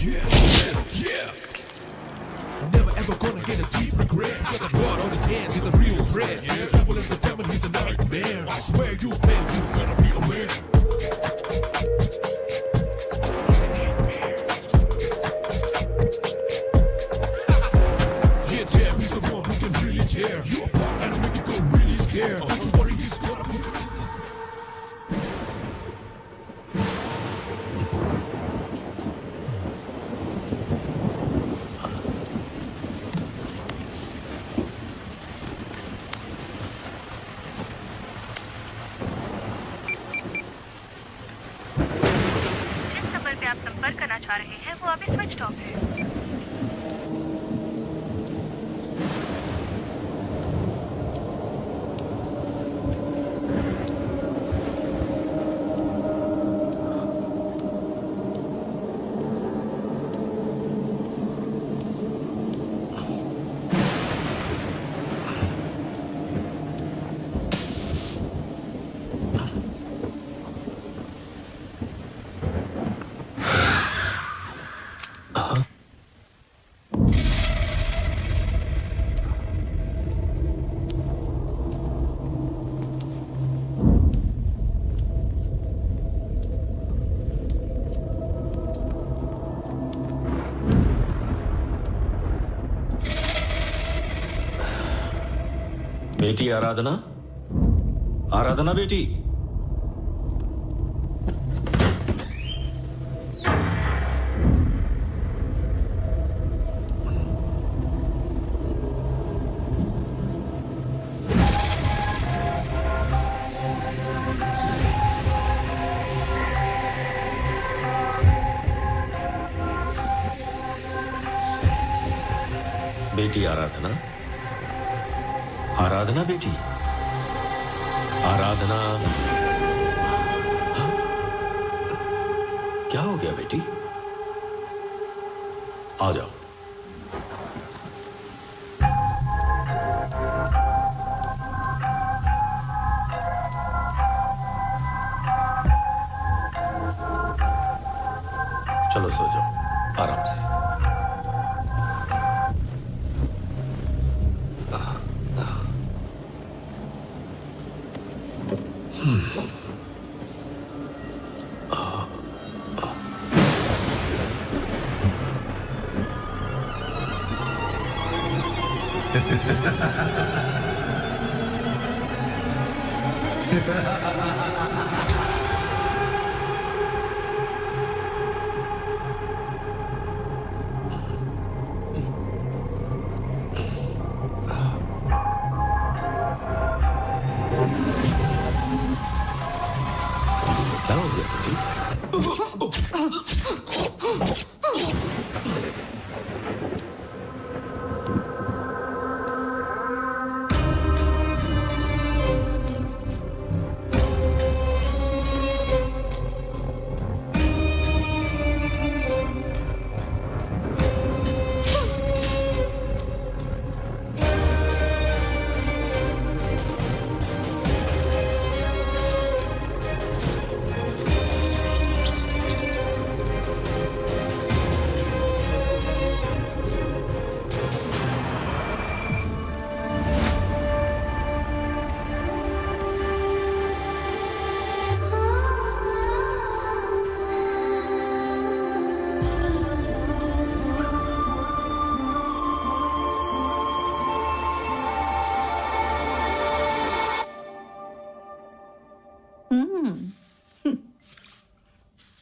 Yeah, yeah. Never ever gonna get a deep regret. Got a blood on his hands, he's a real threat. Yeah, devil in the devil, he's a nightmare. I swear you fail, you better be aware. Yeah, Jam, he's the one who can really tear you apart and make you go really scared. Don't you worry, he's gonna put you in this. जिस number पे आप संपर्क करना चाह रहे हैं वो अभी स्विच ऑफ है। बेटी आराधना, आराधना बेटी। बेटी आराधना, आराधना बेटी, आराधना। हाँ? क्या हो गया बेटी? आ जाओ। चलो सो जाओ आराम से। क्या हो गया बेटी?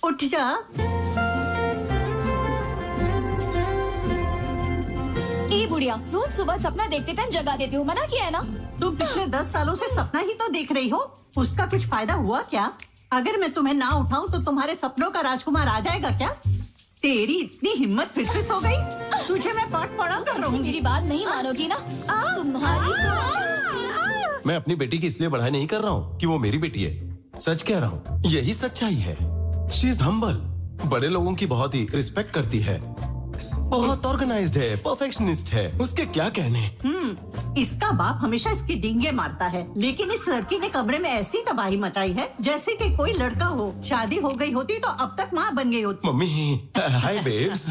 उठ जा। ए बुढ़िया, रोज सुबह सपना देखते टाइम जगा देती हूँ, मना किया है ना? तुम पिछले 10 सालों से सपना ही तो देख रही हो, उसका कुछ फायदा हुआ क्या? अगर मैं तुम्हें ना उठाऊं तो तुम्हारे सपनों का राजकुमार आ जाएगा क्या? तेरी इतनी हिम्मत फिर से सो गई? तुझे मैं पाठ पढ़ा कर रहूंगी। मेरी बात नहीं मानोगी ना? तुम्हारी तो... मैं अपनी बेटी की इसलिए बढ़ाई नहीं कर रहा हूँ कि वो मेरी बेटी है। सच कह रहा हूँ, यही सच्चाई है। शी इज हम्बल, बड़े लोगों की बहुत ही रिस्पेक्ट करती है। बहुत ऑर्गेनाइज्ड है, परफेक्शनिस्ट है, उसके क्या कहने। इसका बाप हमेशा इसकी डींगे मारता है, लेकिन इस लड़की ने कमरे में ऐसी तबाही मचाई है जैसे कि कोई लड़का हो। शादी हो गई होती तो अब तक माँ बन गई होती। मम्मी, हाय बेब्स।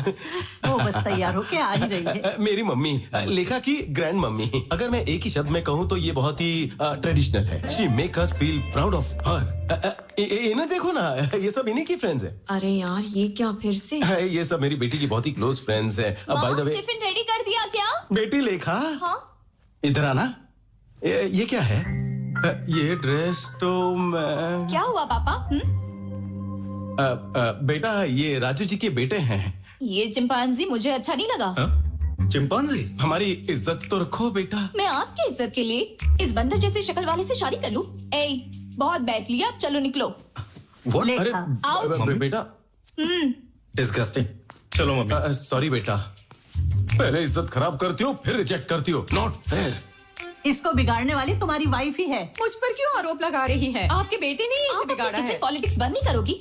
वो बस तैयार होके आ ही रही है। मेरी मम्मी, लेखा की ग्रैंड मम्मी। अगर मैं एक ही शब्द में कहूँ तो ये बहुत ही ट्रेडिशनल है। She make us feel proud of her. इन्हें देखो ना, ये सब इन्हीं की फ्रेंड्स है। अरे यार, ये क्या फिर से? ये सब मेरी बेटी की बहुत ही क्लोज फ्रेंड्स है। By the way, tiffin ready कर दिया क्या? बेटी लेखा, हाँ? इधर आना। ये क्या है? ये ड्रेस तो मैं क्या हुआ पापा? बेटा, ये राजू जी के बेटे हैं। ये चिंपांजी मुझे अच्छा नहीं लगा। चिंपांजी? हमारी इज्जत तो रखो बेटा। मैं आपकी इज्जत के लिए इस बंदर जैसे शक्ल वाले से शादी कर लूं? बहुत बैठ लिया, अब चलो निकलो। What? लेखा। अरे Out. बेटा, डिस्गस्टिंग। चलो मम्मी। सॉरी बेटा, पहले इज्जत खराब करती हो फिर रिजेक्ट करती हो, नॉट फेयर। इसको बिगाड़ने वाली तुम्हारी वाइफ ही है। मुझ पर क्यों आरोप लगा रही है? आपके बेटे ने ही इसे बिगाड़ा किचन है। पॉलिटिक्स बंद नहीं करोगी?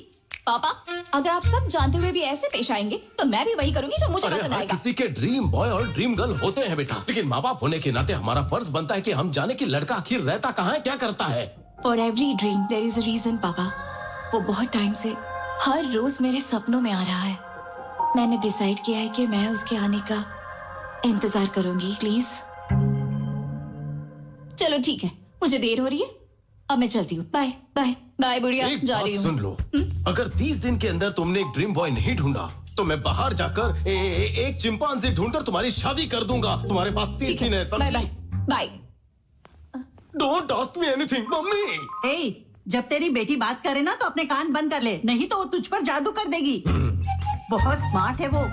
पापा, अगर आप सब जानते हुए भी ऐसे पेश आएंगे तो मैं भी वही करूंगी जो मुझे अरे पसंद हर आएगा। किसी के ड्रीम बॉय और ड्रीम गर्ल होते हैं बेटा, लेकिन माँ बाप होने के नाते हमारा फर्ज बनता है कि हम जाने कि लड़का आखिर रहता कहाँ है, क्या करता है। For every dream there is a reason papa. वो बहुत टाइम से हर रोज मेरे सपनों में आ रहा है। मैंने डिसाइड किया है कि मैं उसके आने का इंतजार करूंगी। प्लीज चलो ठीक है, मुझे देर हो रही है, अब मैं चलती हूँ। बाय बाय बाय बुढ़िया, एक जा बात रही हूँ। सुन लो, अगर 30 दिन के अंदर तुमने एक ड्रीम बॉय नहीं ढूंढा तो मैं बाहर जाकर एक चिंपांजी ढूंढकर तुम्हारी शादी कर दूंगा। तुम्हारे पास 30 ठीक दिन है, है, बाय बाय समझी? Bye. Don't ask me anything mummy. ए, जब तेरी बेटी बात करे ना तो अपने कान बंद कर ले, नहीं तो वो तुझ पर जादू कर देगी। बहुत स्मार्ट है वो।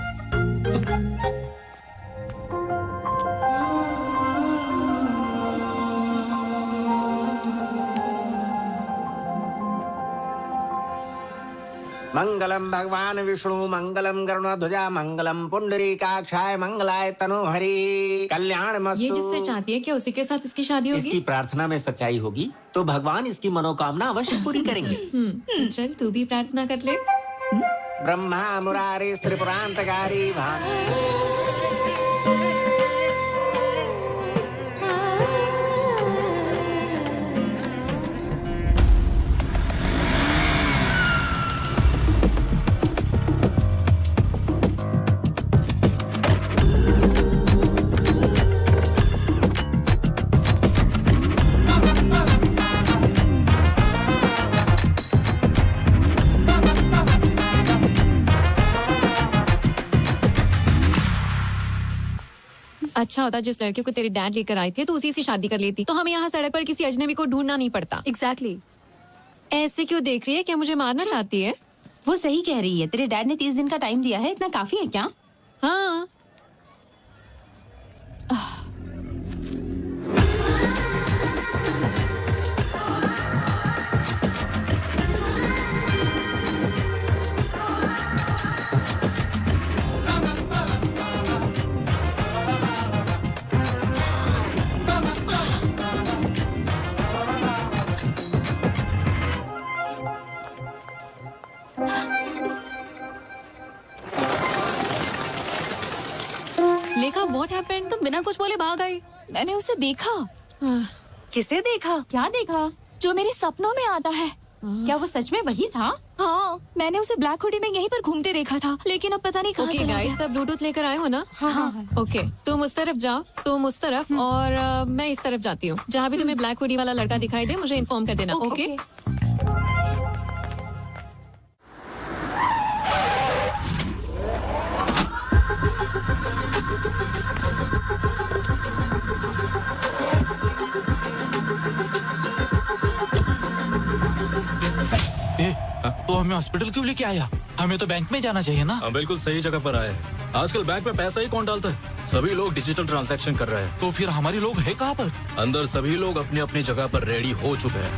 मंगलम भगवान विष्णु मंगलम गरुणध्वजा मंगलम पुंडरीकाक्षाय मंगलाय तनोहरि कल्याण मस्तु। ये जिससे चाहती है क्या उसी के साथ इसकी शादी होगी? इसकी प्रार्थना में सच्चाई होगी तो भगवान इसकी मनोकामना अवश्य पूरी करेंगे। तो चल तू भी प्रार्थना कर ले। ब्रह्मा मुरारी त्रिपुरांतकारी अच्छा होता जिस लड़के को तेरे डैड लेकर आए थे तो उसी से शादी कर लेती, तो हमें यहाँ सड़क पर किसी अजनबी को ढूंढना नहीं पड़ता। एग्जैक्टली। ऐसे क्यों देख रही है? क्या मुझे मारना चाहती है? वो सही कह रही है, तेरे डैड ने 30 दिन का टाइम दिया है, इतना काफी है क्या? हाँ। लेखा, व्हाट हैपेंड? तुम बिना कुछ बोले भाग गई। मैंने उसे देखा। किसे देखा? क्या देखा? जो मेरे सपनों में आता है। क्या वो सच में वही था? हाँ, मैंने उसे ब्लैक हुडी में यहीं पर घूमते देखा था, लेकिन अब पता नहीं कहाँ ओके चला गाइस, गया। सब ब्लूटूथ लेकर आए हो ना? हाँ। ओके, तुम उस तरफ जाओ, तुम उस तरफ, और मैं इस तरफ जाती हूँ। जहाँ भी तुम्हें ब्लैक हुडी वाला लड़का दिखाई दे मुझे इन्फॉर्म कर देना। ओके? तो हमें हॉस्पिटल क्यों लेके आया? हमें तो बैंक में जाना चाहिए ना। हाँ, बिल्कुल सही जगह पर आए। आजकल बैंक में पैसा ही कौन डालता है? सभी लोग डिजिटल ट्रांजैक्शन कर रहे हैं। तो फिर हमारे लोग है कहाँ पर? अंदर सभी लोग अपनी अपनी जगह पर रेडी हो चुके हैं।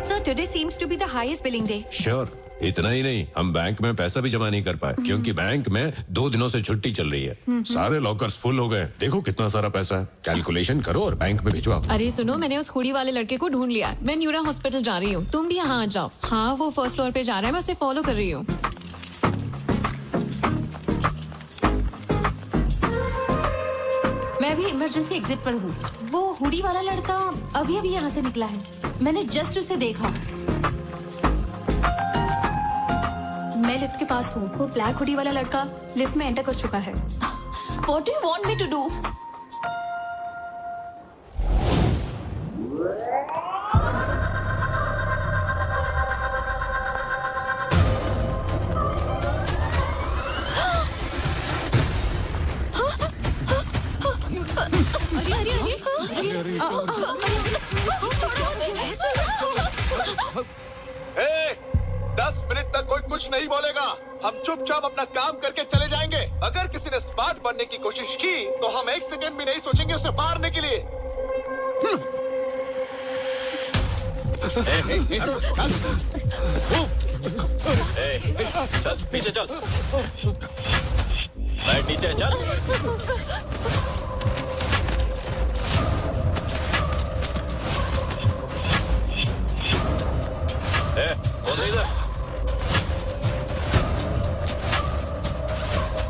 So today seems to be the highest billing day. Sure. इतना ही नहीं, हम बैंक में पैसा भी जमा नहीं कर पाए क्योंकि बैंक में 2 दिनों से छुट्टी चल रही है। सारे लॉकर्स फुल हो गए। देखो कितना सारा पैसा है। कैलकुलेशन करो और बैंक में भिजवाओ। अरे सुनो, मैंने उस हुडी वाले लड़के को ढूंढ लिया। मैं न्यूरा हॉस्पिटल जा रही हूँ, तुम भी यहाँ आ जाओ। हाँ, वो फर्स्ट फ्लोर पे जा रहा है, मैं उसे फॉलो कर रही हूँ। मैं भी इमरजेंसी एग्जिट पर हूँ। वो हुडी वाला लड़का अभी अभी यहाँ से निकला है। मैंने जस्ट उसे देखा। मैं लिफ्ट के पास हूँ। वो ब्लैक हुडी वाला लड़का लिफ्ट में एंटर कर चुका है। What do you want me to do? A, 10 minute तक कोई कुछ नहीं बोलेगा। हम चुपचाप अपना काम करके चले जाएंगे। अगर किसी ने स्मार्ट बनने की कोशिश की तो हम 1 सेकंड भी नहीं सोचेंगे उसे मारने के लिए। चल पीछे चल, बैठ नीचे चल।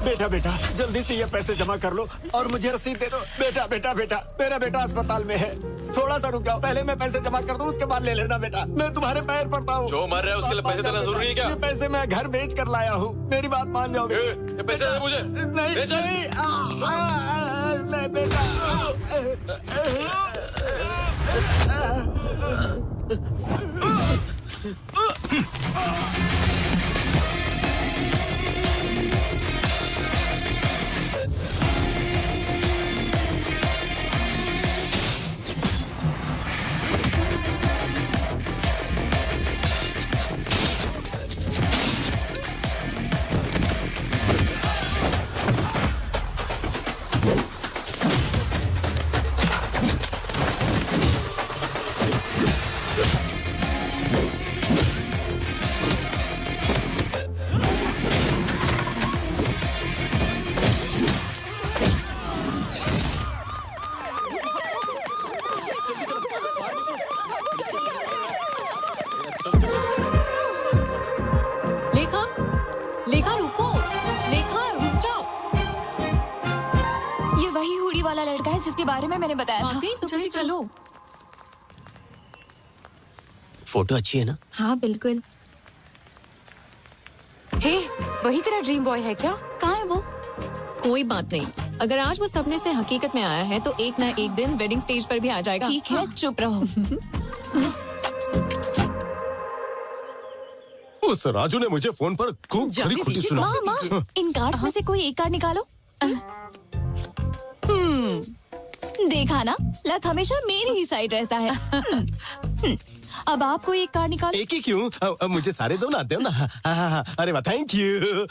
बेटा बेटा जल्दी से ये पैसे जमा कर लो और मुझे रसीद दे दो। बेटा बेटा बेटा मेरा बेटा अस्पताल में है, थोड़ा सा रुक जाओ। पहले मैं पैसे जमा कर दूं, उसके बाद ले लेना बेटा। मैं तुम्हारे पैर पड़ता हूँ। जो मर रहा है उसके लिए पैसे देना जरूरी है क्या? ये पैसे मैं घर बेच कर लाया हूँ, मेरी बात मान जाओ। ये पैसे दे मुझे। नहीं नहीं बेटा। लेखा रुको, लेखा रुक जाओ। ये वही हुडी वाला लड़का है जिसके बारे में मैंने बताया था। तो चलिए चलो। फोटो अच्छी है ना? हाँ बिल्कुल। हे, वही तेरा ड्रीम बॉय है क्या? कहाँ है वो? कोई बात नहीं, अगर आज वो सपने से हकीकत में आया है तो एक ना एक दिन वेडिंग स्टेज पर भी आ जाएगा। ठीक है, चुप रहो। उस राजू ने मुझे फोन पर खूब खरी खोटी सुना। माँ, इन कार्ड्स में से कोई एक कार्ड निकालो। देखा ना, लक हमेशा मेरी ही साइड रहता है। अब आप कोई एक कार्ड निकालो। एक ही क्यों? मुझे सारे दो ना, दो ना। हाँ, अरे वाह, थैंक यू।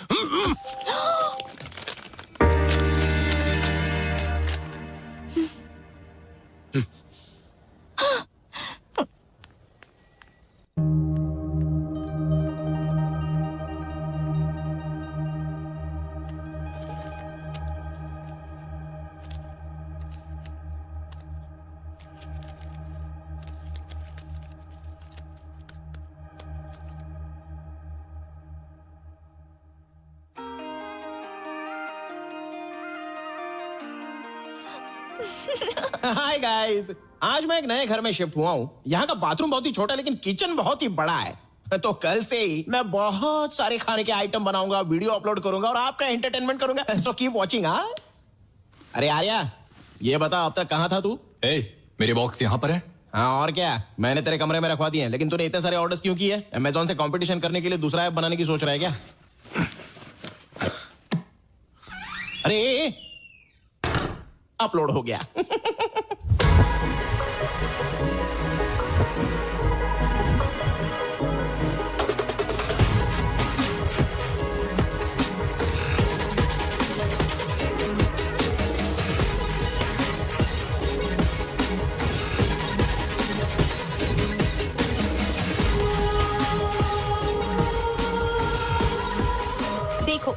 हाय गाइस, आज मैं एक नए घर में शिफ्ट हुआ हूँ। यहाँ का बाथरूम बहुत ही छोटा है लेकिन किचन बहुत ही बड़ा है। तो कल से ही मैं बहुत सारे खाने के आइटम बनाऊंगा, वीडियो अपलोड करूंगा और आपका एंटरटेनमेंट करूंगा। So keep watching. हाँ, अरे आर्या, ये बता अब तक कहाँ था तू? मेरे बॉक्स यहाँ पर है। हाँ और क्या, मैंने तेरे कमरे में रखवा दिए हैं, लेकिन तूने इतने सारे ऑर्डर्स क्यों किए? अमेज़न से कंपटीशन करने के लिए दूसरा ऐप बनाने की सोच रहा है क्या? अरे अपलोड हो गया।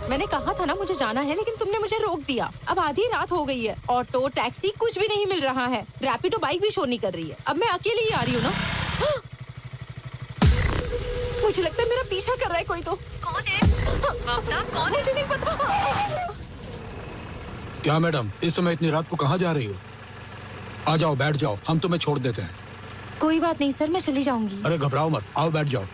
मैंने कहा था ना मुझे जाना है, लेकिन तुमने मुझे रोक दिया। अब आधी रात हो गई है, ऑटो टैक्सी कुछ भी नहीं मिल रहा है, रैपिडो बाइक भी शो नहीं कर रही है। अब मैं अकेली ही आ रही हूँ ना। मुझे लगता है मेरा पीछा कर रहा है कोई। तो कौन है? कौन है? मुझे नहीं पता। क्या मैडम, इस समय इतनी रात को कहाँ जा रही हो? आ जाओ, बैठ जाओ, हम तुम्हें छोड़ देते हैं। कोई बात नहीं सर, मैं चली जाऊंगी। अरे घबराओ मत, आओ बैठ जाओ।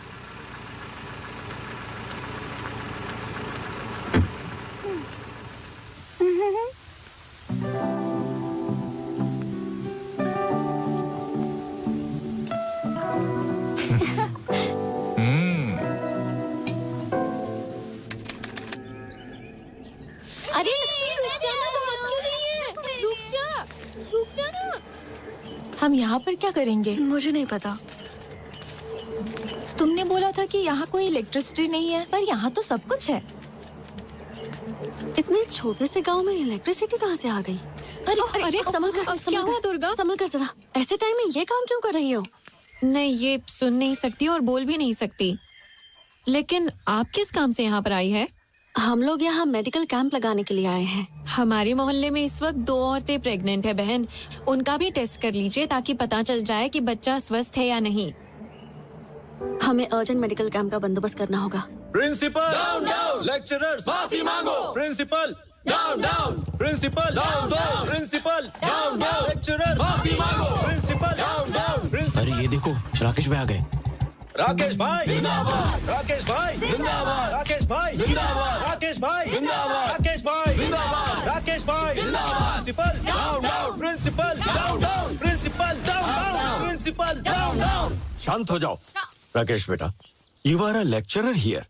अरे रुक जा ना, बात क्यों नहीं है? रुक जा ना। हम यहाँ पर क्या करेंगे? मुझे नहीं पता। तुमने बोला था कि यहाँ कोई इलेक्ट्रिसिटी नहीं है, पर यहाँ तो सब कुछ है। इतने छोटे से गांव में इलेक्ट्रिसिटी कहाँ से आ गई? अरे संभल कर, क्या हुआ दुर्गा? संभल कर जरा। ऐसे टाइम में ये काम क्यों कर रही हो? नहीं, ये सुन नहीं सकती और बोल भी नहीं सकती। लेकिन आप किस काम से यहाँ पर आई है? हम लोग यहाँ मेडिकल कैंप लगाने के लिए आए हैं। हमारे मोहल्ले में इस वक्त 2 औरतें प्रेग्नेंट है बहन। उनका भी टेस्ट कर लीजिए ताकि पता चल जाए कि बच्चा स्वस्थ है या नहीं। हमें अर्जेंट मेडिकल कैंप का बंदोबस्त करना होगा। प्रिंसिपल डाउन डाउन, लेक्चरर्स माफी मांगो। Principal down down, principal down down, principal down down, lecturers माफी मांगो। Principal down down. अरे ये देखो, राकेश भाई आ गए। राकेश भाई जिंदाबाद, राकेश भाई जिंदाबाद, राकेश भाई जिंदाबाद, राकेश भाई जिंदाबाद, राकेश भाई जिंदाबाद, राकेश भाई जिंदाबाद। Principal down down, principal down down, principal down down, principal down down. शांत हो जाओ। राकेश बेटा, you are a lecturer here.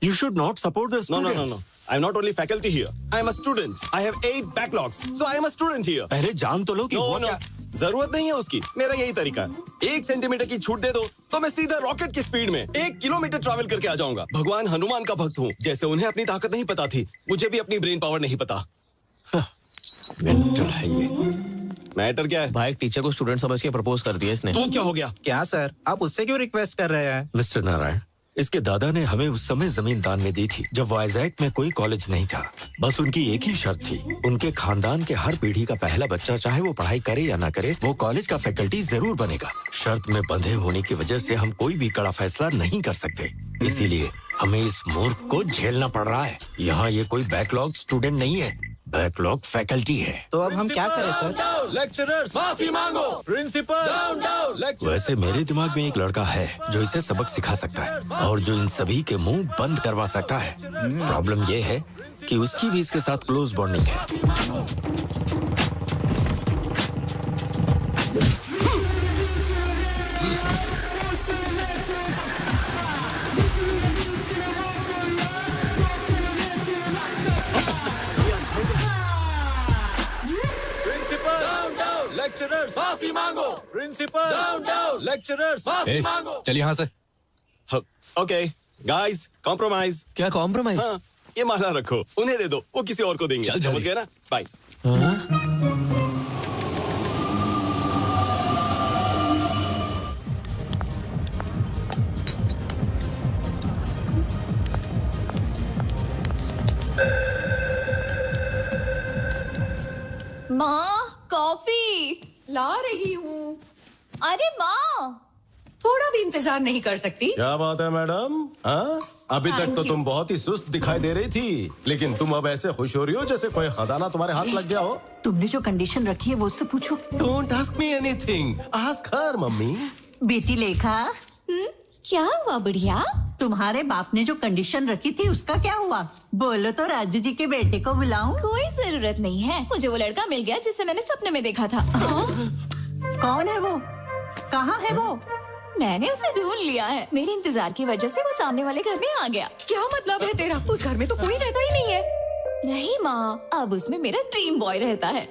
You should not support the students. No. I'm not only faculty here. I'm a student. I have 8 backlogs, so I am a student here. पहले जान तो लो कि हुआ क्या। जरूरत नहीं है उसकी, मेरा यही तरीका है। 1 सेंटीमीटर की छूट दे दो तो मैं सीधा रॉकेट की स्पीड में 1 किलोमीटर ट्रैवल करके आ जाऊंगा। भगवान हनुमान का भक्त हूँ। जैसे उन्हें अपनी ताकत नहीं पता थी, मुझे भी अपनी ब्रेन पावर नहीं पता। मेंटल है ये। मैटर क्या है? भाई टीचर को स्टूडेंट समझ के प्रपोज कर दिया इसने। तो क्या हो गया? क्या सर, आप उससे क्यों रिक्वेस्ट कर रहे हैं? मिस्टर नारायण, इसके दादा ने हमें उस समय जमीन दान में दी थी जब वाइजैक में कोई कॉलेज नहीं था। बस उनकी एक ही शर्त थी, उनके खानदान के हर पीढ़ी का पहला बच्चा, चाहे वो पढ़ाई करे या ना करे, वो कॉलेज का फैकल्टी जरूर बनेगा। शर्त में बंधे होने की वजह से हम कोई भी कड़ा फैसला नहीं कर सकते, इसीलिए हमें इस मूर्ख को झेलना पड़ रहा है। यहाँ ये कोई बैकलॉग स्टूडेंट नहीं है, बैकलॉग फैकल्टी है। तो अब हम क्या करें सर? लेक्चरर्स माफी मांगो। Principal down down, lecturers. वैसे मेरे दिमाग में एक लड़का है जो इसे सबक सिखा सकता है और जो इन सभी के मुंह बंद करवा सकता है। प्रॉब्लम ये है कि उसकी भी इसके साथ क्लोज बॉन्डिंग है। प्रिंसिपल डाउन डाउन, लेक्चरर्स माफी मांगो। प्रिंसिपल डाउन डाउन, लेक्चरर्स माफी मांगो। चल यहाँ से। Okay guys, compromise. क्या कॉम्प्रोमाइज? हाँ, ये माला रखो, उन्हें दे दो, वो किसी और को देंगे। चल, समझ गए ना? बाय। माँ, कॉफी ला रही हूँ। अरे माँ, थोड़ा भी इंतजार नहीं कर सकती? क्या बात है मैडम? हाँ, अभी तक तो तुम बहुत ही सुस्त दिखाई दे रही थी, लेकिन तुम अब ऐसे खुश हो रही हो जैसे कोई खजाना तुम्हारे हाथ लग गया हो। तुमने जो कंडीशन रखी है वो उससे पूछो। Don't ask me anything, ask her mummy. बेटी लेखा, क्या हुआ बढ़िया? तुम्हारे बाप ने जो कंडीशन रखी थी उसका क्या हुआ? बोलो तो राजू जी के बेटे को बुलाऊं? कोई जरूरत नहीं है, मुझे वो लड़का मिल गया जिसे मैंने सपने में देखा था। कौन है वो? कहाँ है वो? मैंने उसे ढूंढ लिया है। मेरे इंतजार की वजह से वो सामने वाले घर में आ गया। क्या मतलब है तेरा? उस घर में तो कोई रहता ही नहीं है। नहीं माँ, अब उसमें मेरा ड्रीम बॉय रहता है।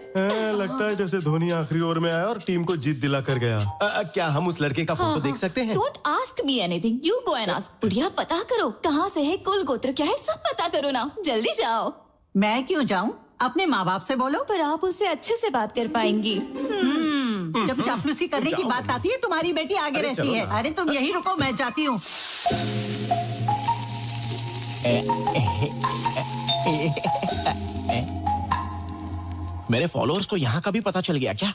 लगता है जैसे धोनी आखिरी ओवर में आया और टीम को जीत दिला कर गया। क्या हम उस लड़के का फोटो देख सकते हैं? Don't ask me anything, you go and ask। बुढ़िया, पता करो कहाँ से है, कुल गोत्र क्या है, सब पता करो ना, जल्दी जाओ। मैं क्यों जाऊँ? अपने माँ बाप से बोलो। पर आप उससे अच्छे से बात कर पाएंगी। जब चापलूसी करने की बात आती है तुम्हारी बेटी आगे रहती है। अरे तुम यहीं रुको, मैं जाती हूँ। मेरे फॉलोअर्स को यहाँ का भी पता चल गया क्या?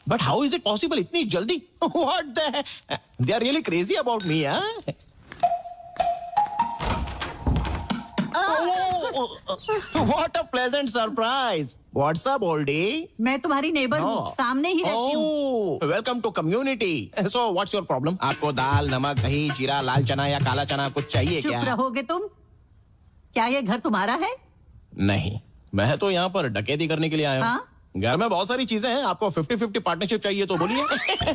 But how is it possible इतनी जल्दी? What the they are really crazy about me. What a pleasant surprise! What's up, oldie? मैं तुम्हारी नेबर हूँ, सामने ही रहती हूँ। Welcome to community. So, what's your problem? आपको दाल, नमक, दही, जीरा, लाल चना या काला चना कुछ चाहिए क्या? चुप रहोगे तुम? क्या ये घर तुम्हारा है? नहीं, मैं तो यहाँ पर डकैती करने के लिए आया हूँ। हाँ? घर में बहुत सारी चीजें हैं, आपको 50-50 पार्टनरशिप चाहिए तो बोलिए।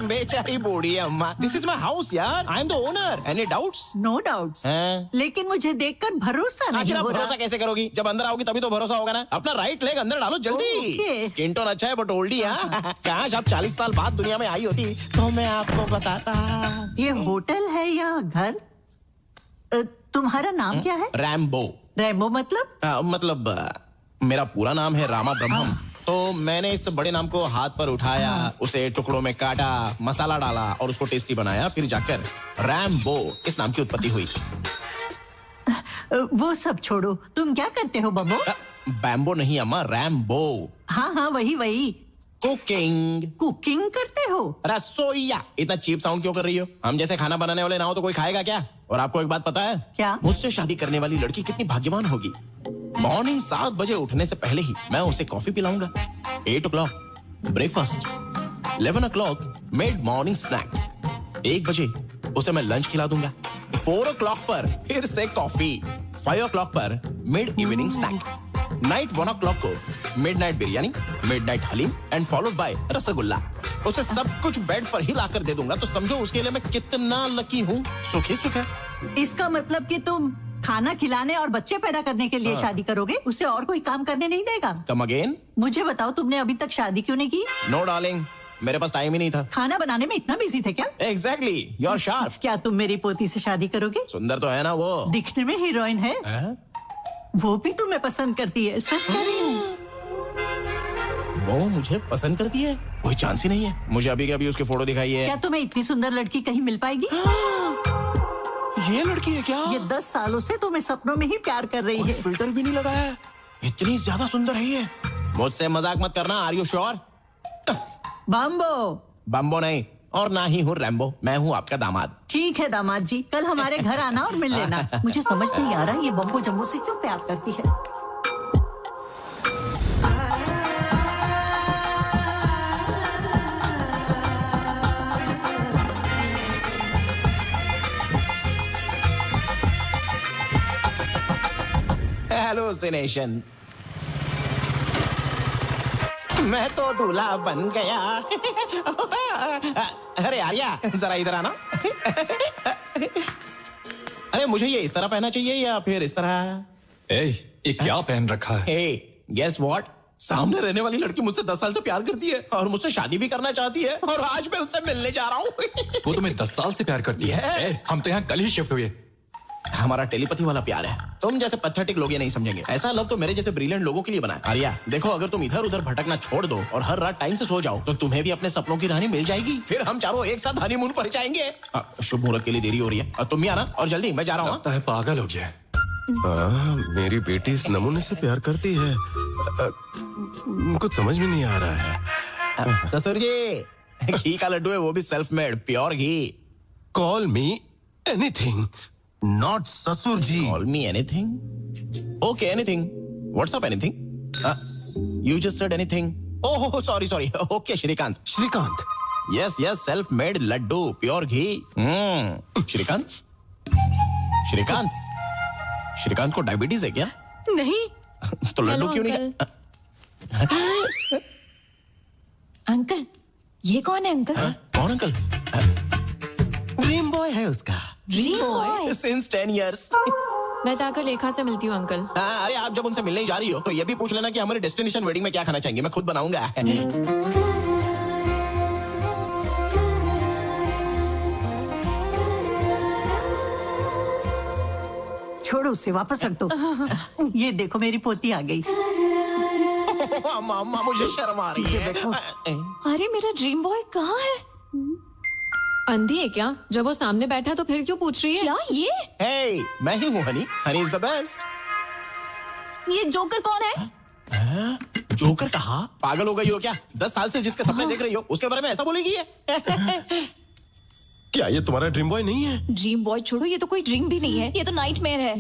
बेचारी बूढ़ी अम्मा। This is my house यार। I am the owner. Any doubts? No doubts. हैं? लेकिन मुझे देखकर भरोसा नहीं आखिर आप हो रहा। भरोसा कैसे करोगी? जब अंदर आओगी तभी तो भरोसा होगा ना। अपना राइट लेग अंदर डालो जल्दी। Okay. स्किन टोन अच्छा है बट ओल्डी है। काश आप 40 साल बाद दुनिया में आई होती तो मैं आपको बताता। ये होटल है या घर? तुम्हारा नाम क्या है? रैम्बो। रैम्बो मतलब? मेरा पूरा नाम है रामा ब्रह्मम। तो मैंने इस बड़े नाम को हाथ पर उठाया, उसे टुकड़ों में काटा, मसाला डाला और उसको टेस्टी बनाया, फिर जाकर रैम्बो इस नाम की उत्पत्ति हुई। वो सब छोड़ो, तुम क्या करते हो बम्बो? बैम्बो नहीं अम्मा, रैम्बो। हाँ हाँ वही। कुकिंग करते हो? रसोईया। इतना चीप साउंड क्यों कर रही हो? हम जैसे खाना बनाने वाले ना हो तो कोई खाएगा क्या? और आपको एक बात पता है? क्या? मुझसे शादी करने वाली लड़की कितनी भाग्यवान होगी। मॉर्निंग 7 बजे उठने से पहले ही मैं उसे कॉफी पिलाऊंगा। 8 o'clock breakfast, 11 o'clock mid morning snack, 1 बजे उसे मैं लंच खिला दूंगा, 4 o'clock पर फिर से कॉफी, 5 o'clock पर mid evening snack, night 1 o'clock को midnight biryani, midnight haleem and followed by rasgulla. उसे सब कुछ बेड पर ही लाकर दे दूंगा, तो समझो उसके लिए मैं कितना लकी हूँ। सुख ही सुख है। इसका मतलब कि तुम खाना खिलाने और बच्चे पैदा करने के लिए शादी करोगे, उसे और कोई काम करने नहीं देगा? Come again? मुझे बताओ, तुमने अभी तक शादी क्यों नहीं की? नो डार्लिंग, मेरे पास टाइम ही नहीं था। खाना बनाने में इतना बिजी थे क्या? Exactly, you are sharp. क्या तुम मेरी पोती से शादी करोगे? सुंदर तो है ना वो? दिखने में हीरोइन है। वो भी तुम्हें पसंद करती है, सच कह रही हूँ। वो मुझे पसंद करती है? कोई चांस ही नहीं है। मुझे अभी के अभी उसकी फोटो दिखाई है। क्या तुम्हें इतनी सुंदर लड़की कहीं मिल पाएगी? ये लड़की है क्या? ये 10 सालों से तुम्हें सपनों में ही प्यार कर रही है। फिल्टर भी नहीं लगाया है। इतनी ज्यादा सुंदर है ये। मुझसे मजाक मत करना। Are you sure? बम्बो नहीं, और ना ही हूँ रैम्बो। मैं हूँ आपका दामाद। ठीक है दामाद जी, कल हमारे घर आना और मिल लेना। मुझे समझ नहीं आ रहा ये बम्बो जम्बो से क्यों प्यार करती है। हेलुसिनेशन। मैं तो दूल्हा बन गया। अरे आर्या, जरा इधर आना। अरे मुझे ये इस तरह पहनना चाहिए या फिर इस तरह? ये क्या पहन रखा है? Guess what? सामने रहने वाली लड़की मुझसे 10 साल से प्यार करती है और मुझसे शादी भी करना चाहती है, और आज मैं उससे मिलने जा रहा हूँ। वो तुम्हें 10 साल से प्यार करती है? हम तो यहाँ कल ही शिफ्ट हुए। हमारा टेलीपैथी वाला प्यार है। तुम जैसे पैथेटिक लोग ये नहीं समझेंगे। ऐसा लव तो मेरे जैसे ब्रिलियंट लोगों के लिए बना है। आर्या देखो, अगर तुम इधर उधर भटकना छोड़ दो और हर रात टाइम से सो जाओ तो तुम्हें भी अपने सपनों की रानी मिल जाएगी। फिर हम चारों एक साथ हनीमून पर जाएंगे। शुभ मुहूर्त के लिए देरी हो रही है और तुम भी आना, और जल्दी, मैं जा रहा हूँ। लगता है पागल हो गया। मेरी बेटी इस नमूने से प्यार करती है। कुछ समझ में नहीं आ रहा है। ससुर जी, घी का लड्डू है, वो भी self made, pure ghee. Call me anything, not ससुर जी। Call me anything? Okay, anything. What's up, anything? You just said anything. Oh, sorry. Okay, Shrikant. Shrikant. Yes, self-made laddu, pure ghee. Shrikant? Shrikant को डायबिटीज है क्या? नहीं। तो लड्डू क्यों नहीं? अंकल, ये कौन है अंकल? कौन अंकल? ड्रीम बॉय है उसका। Dream boy? Since 10 years. मैं जाकर लेखा से मिलती हूँ अंकल। अरे आप जब उनसे मिलने ही जा रही हो तो ये भी पूछ लेना कि हमारे डेस्टिनेशन वेडिंग में क्या खाना चाहेंगे, मैं खुद बनाऊंगा। छोड़ो उसे, वापस रख दो। ये देखो मेरी पोती आ गई। मामा मुझे शर्म आ रही है। अरे मेरा ड्रीम बॉय कहाँ है? अंधी है क्या? जब वो सामने बैठा तो फिर क्यों पूछ रही है? क्या ये? Hey, मैं ही हूँ Honey. Honey is the best. ये जोकर कौन है? जोकर कहा? पागल हो गई हो क्या? 10 साल से जिसके सपने देख रही हो उसके बारे में ऐसा बोलेगी है? क्या ये तुम्हारा ड्रीम बॉय नहीं है? ड्रीम बॉय छोड़ो, ये तो कोई ड्रीम भी नहीं है, ये तो नाइटमेयर है।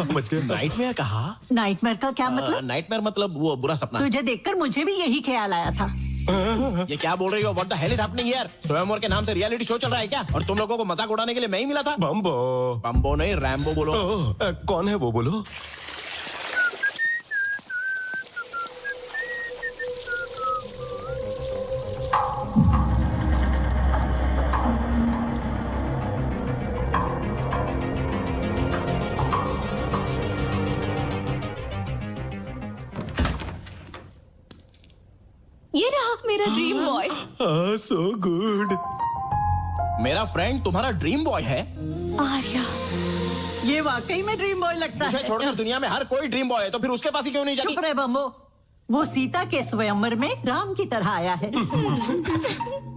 बच गए। नाइटमेयर कहा? नाइटमेयर का क्या मतलब? नाइटमेयर मतलब वो बुरा सपना। तुझे देखकर मुझे भी यही ख्याल आया था। ये क्या बोल रही हो? What the hell is happening here? स्वयंवर के नाम से रियलिटी शो चल रहा है क्या? और तुम लोगों को मजाक उड़ाने के लिए मैं ही मिला था? बम्बो। बम्बो नहीं, रैम्बो बोलो। कौन है वो बोलो? ये रहा मेरा ड्रीम बॉय। So good. मेरा फ्रेंड तुम्हारा ड्रीम बॉय है? आर्या, ये वाकई में ड्रीम बॉय लगता मुझे है। छोड़कर दुनिया में हर कोई ड्रीम बॉय है, तो फिर उसके पास ही क्यों नहीं जाती? चुप रहे बम्बो। वो सीता के स्वयंवर में राम की तरह आया है।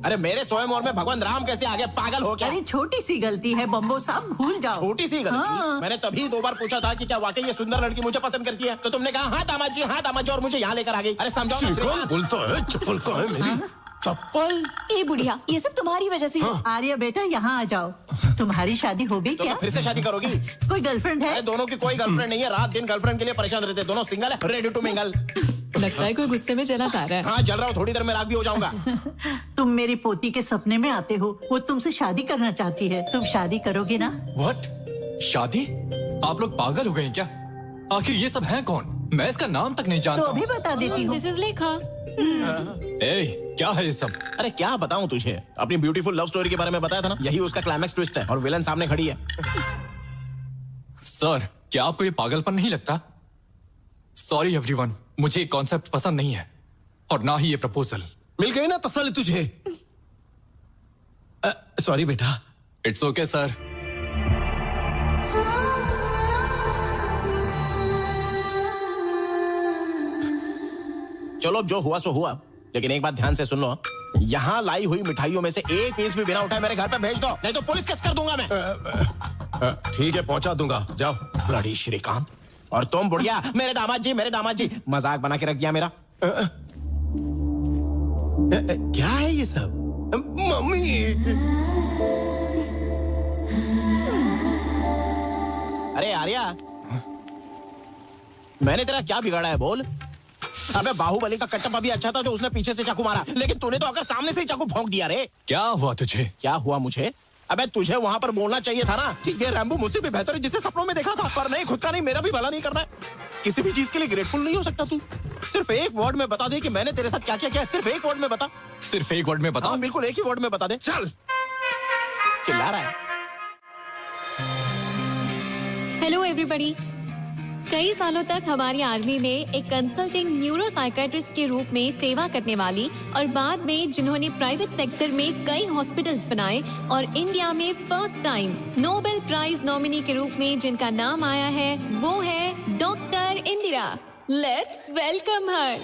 अरे मेरे स्वयंवर में भगवान राम कैसे आ गए? पागल हो क्या? अरे छोटी सी गलती है बम्बो साहब, भूल जाओ। छोटी सी गलती? हाँ। मैंने तभी 2 बार पूछा था कि क्या वाकई ये सुंदर लड़की मुझे पसंद करती है, तो तुमने कहा हाँ दामाद जी, हाँ दामाद जी, और मुझे यहाँ लेकर आ गई। अरे समझाओ ना श्रीमान। कौन बोलता है? चप्पल कहाँ है मेरी? चप्पल? ए बुढ़िया, ये सब तुम्हारी वजह से हुआ। आर्या बेटा यहाँ आ जाओ। तुम्हारी शादी हो गई तो क्या? फिर से शादी करोगी? कोई गर्लफ्रेंड है? अरे दोनों की कोई गर्लफ्रेंड नहीं है, रात दिन गर्लफ्रेंड के लिए परेशान रहते, दोनों सिंगल है, रेडी टू मिंगल। लगता है कोई गुस्से में चला जा रहा है। हाँ जल रहा हूँ, थोड़ी देर में राग भी हो जाऊंगा। तुम मेरी पोती के सपने में आते हो, वो तुमसे शादी करना चाहती है, तुम शादी करोगे ना? व्हाट? शादी? आप लोग पागल हो गए हैं क्या? आखिर ये सब है कौन? मैं इसका नाम तक नहीं तो जानता। अभी बता देती हूँ। दिस इज लेखा। ए, क्या है ये सब? अरे क्या बताऊं तुझे? अपनी ब्यूटीफुल लव स्टोरी के बारे में बताया था ना, यही उसका क्लाइमैक्स ट्विस्ट है, और विलन सामने खड़ी है। सर, क्या आपको ये पागलपन नहीं लगता? सॉरी एवरीवन, मुझे ये कॉन्सेप्ट पसंद नहीं है, और ना ही ये प्रपोजल। मिल गई ना तसल्ली तुझे? सॉरी बेटा। It's okay sir. चलो जो हुआ सो हुआ, लेकिन एक बात ध्यान से सुन लो, यहाँ लाई हुई मिठाइयों में से एक पीस भी बिना उठाए मेरे घर पे भेज दो, नहीं तो पुलिस केस कर दूंगा मैं। ठीक है, पहुंचा दूंगा, जाओ। ब्लडी श्रीकांत। और तुम बुढ़िया, मेरे दामाद जी, मजाक बना के रख दिया मेरा। क्या है ये सब? मम्मी। अरे आर्या, मैंने तेरा क्या बिगाड़ा है बोल? अबे बाहुबली का कटप्पा भी अच्छा था जो उसने पीछे से चाकू मारा, लेकिन तूने तो आकर सामने से ही चाकू भोंक दिया रे। क्या हुआ तुझे? क्या हुआ मुझे? अबे तुझे वहां पर बोलना चाहिए था ना कि ये रैम्बो मुझसे भी बेहतर है जिसे सपनों में देखा था, पर नहीं, खुद का नहीं, मेरा भी भला नहीं करना है। किसी भी चीज के लिए ग्रेटफुल नहीं हो सकता तू? सिर्फ एक वर्ड में बता दे कि मैंने तेरे साथ क्या क्या किया, सिर्फ एक वर्ड में बता। सिर्फ एक वर्ड में बता? हाँ, बिल्कुल एक ही वर्ड में बता दे। चल। चिल्ला रहा है। Hello everybody. कई सालों तक हमारी आर्मी में एक कंसल्टिंग न्यूरो साइकेट्रिस्ट के रूप में सेवा करने वाली और बाद में जिन्होंने प्राइवेट सेक्टर में कई हॉस्पिटल्स बनाए और इंडिया में first time Nobel prize nominee के रूप में जिनका नाम आया है, वो है doctor Indira. Let's welcome her.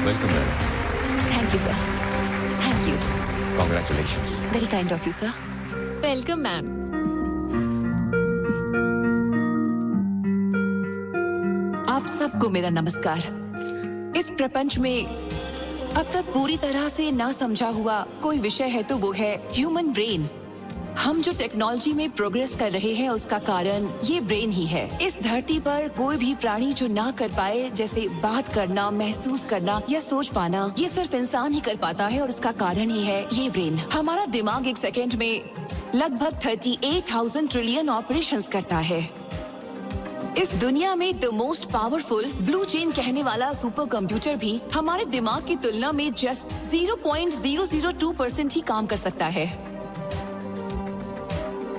Welcome madam. Thank you sir. Thank you. Congratulations. Very kind of you sir. Welcome ma'am. आप सबको मेरा नमस्कार। इस प्रपंच में अब तक पूरी तरह से ना समझा हुआ कोई विषय है तो वो है ह्यूमन ब्रेन। हम जो टेक्नोलॉजी में प्रोग्रेस कर रहे हैं उसका कारण ये ब्रेन ही है। इस धरती पर कोई भी प्राणी जो ना कर पाए, जैसे बात करना, महसूस करना या सोच पाना, ये सिर्फ इंसान ही कर पाता है और उसका कारण ही है ये ब्रेन। हमारा दिमाग एक सेकेंड में लगभग 38,000 ट्रिलियन ऑपरेशंस करता है। इस दुनिया में the most powerful blue chain कहने वाला सुपर कंप्यूटर भी हमारे दिमाग की तुलना में जस्ट 0.002% ही काम कर सकता है।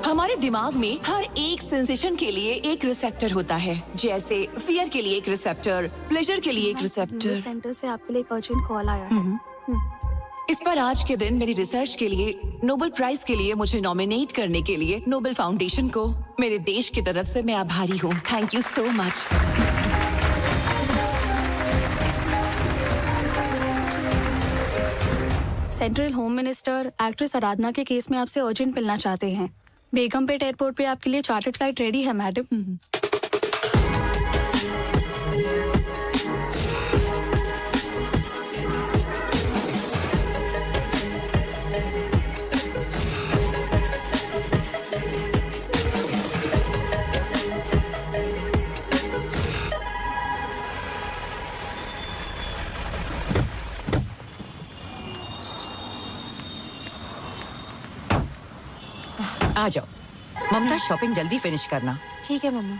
हमारे दिमाग में हर एक सेंसेशन के लिए एक रिसेप्टर होता है, जैसे फियर के लिए एक रिसेप्टर, प्लेजर के लिए एक रिसेप्टर। सेंटर से आपके लिए एक अर्जेंट कॉल आया है। इस पर आज के दिन मेरी रिसर्च के लिए नोबेल प्राइज के लिए मुझे नॉमिनेट करने के लिए नोबेल फाउंडेशन को मेरे देश की तरफ से मैं आभारी हूँ। Thank you so much. Central home minister actress Aradhana के केस में आपसे अर्जेंट मिलना चाहते हैं। बेगमपेट एयरपोर्ट पे आपके लिए चार्टर्ड फ्लाइट रेडी है मैडम। आ जाओ ममता, शॉपिंग जल्दी फिनिश करना। ठीक है मम्मी।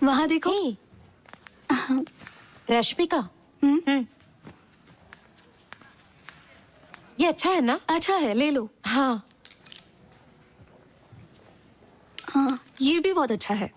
वहाँ देखो। रश्मिका, ये अच्छा है ना? अच्छा है, ले लो। हाँ हाँ, ये भी बहुत अच्छा है।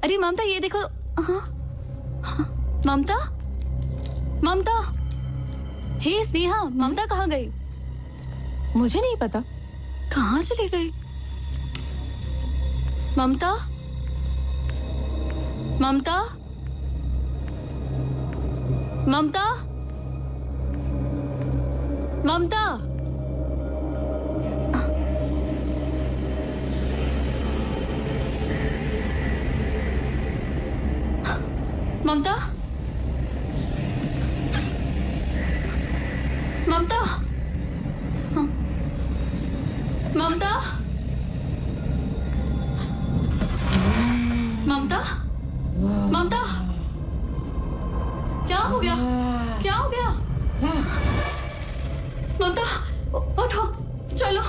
अरे ममता, ये देखो। हाँ, हाँ, ममता, ममता, हे स्नेहा, ममता कहाँ गई? मुझे नहीं पता कहाँ चली गई। ममता, ममता, ममता, ममता। ममता, ममता, ममता, ममता, ममता, क्या हो गया? क्या हो गया? ममता, उठो, चलो।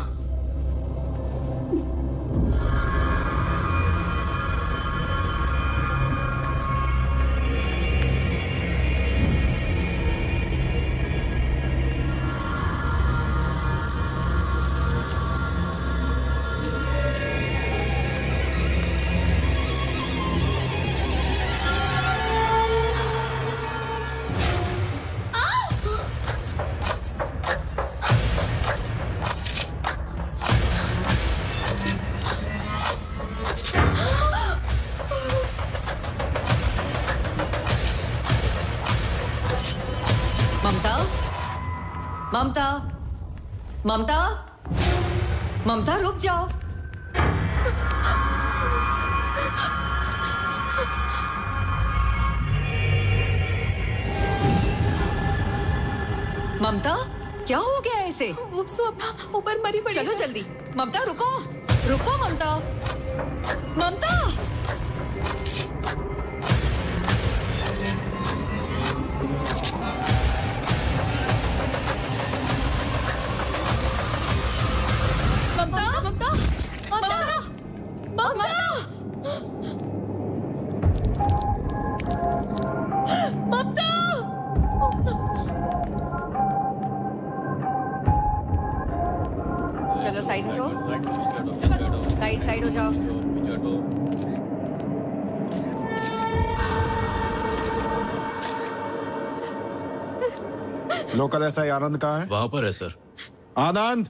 ममता, ममता, ममता, ममता, रुक जाओ। ममता, क्या हो गया ऐसे? वो अपना ऊपर मरी पड़ी। चलो जल्दी। ममता रुको, रुको ममता, ममता। ममता, ममता, ममता, ममता, चलो साइड हो जाओ, साइड हो जाओ। लोकल एसआई आनंद कहाँ है? वहां पर है sir. Anand,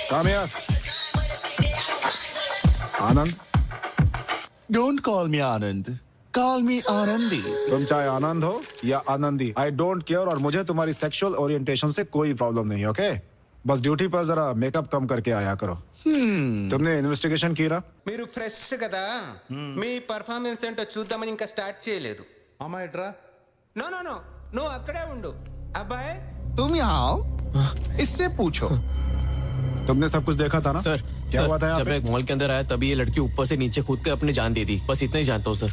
come here. Anand, don't call me Anand, call मी आनंदी। तुम चाहे आनंद हो या आनंदी, आई डोंट केयर, और मुझे तुम्हारी सेक्सुअल ओरिएंटेशन से कोई प्रॉब्लम नहीं, ओके? बस ड्यूटी पर जरा मेकअप कम करके आया करो। तुमने इन्वेस्टिगेशन किया? మీరు ఫ్రెష్ కదా మీ పర్ఫార్మెన్స్ ఏంటో చూద్దామని ఇంకా స్టార్ట్ చేయలేదు అమ్మాయిట్రా నో నో నో నువ్వు అక్కడే ఉండు అబ్బాయి तुम यहाँ आओ, इससे पूछो। तुमने सब कुछ देखा था ना सर? क्या हुआ था यहाँ जब पे? एक मॉल के अंदर आया तभी ये लड़की ऊपर से नीचे कूद के अपनी जान दे दी, बस इतना ही जानता हूँ सर।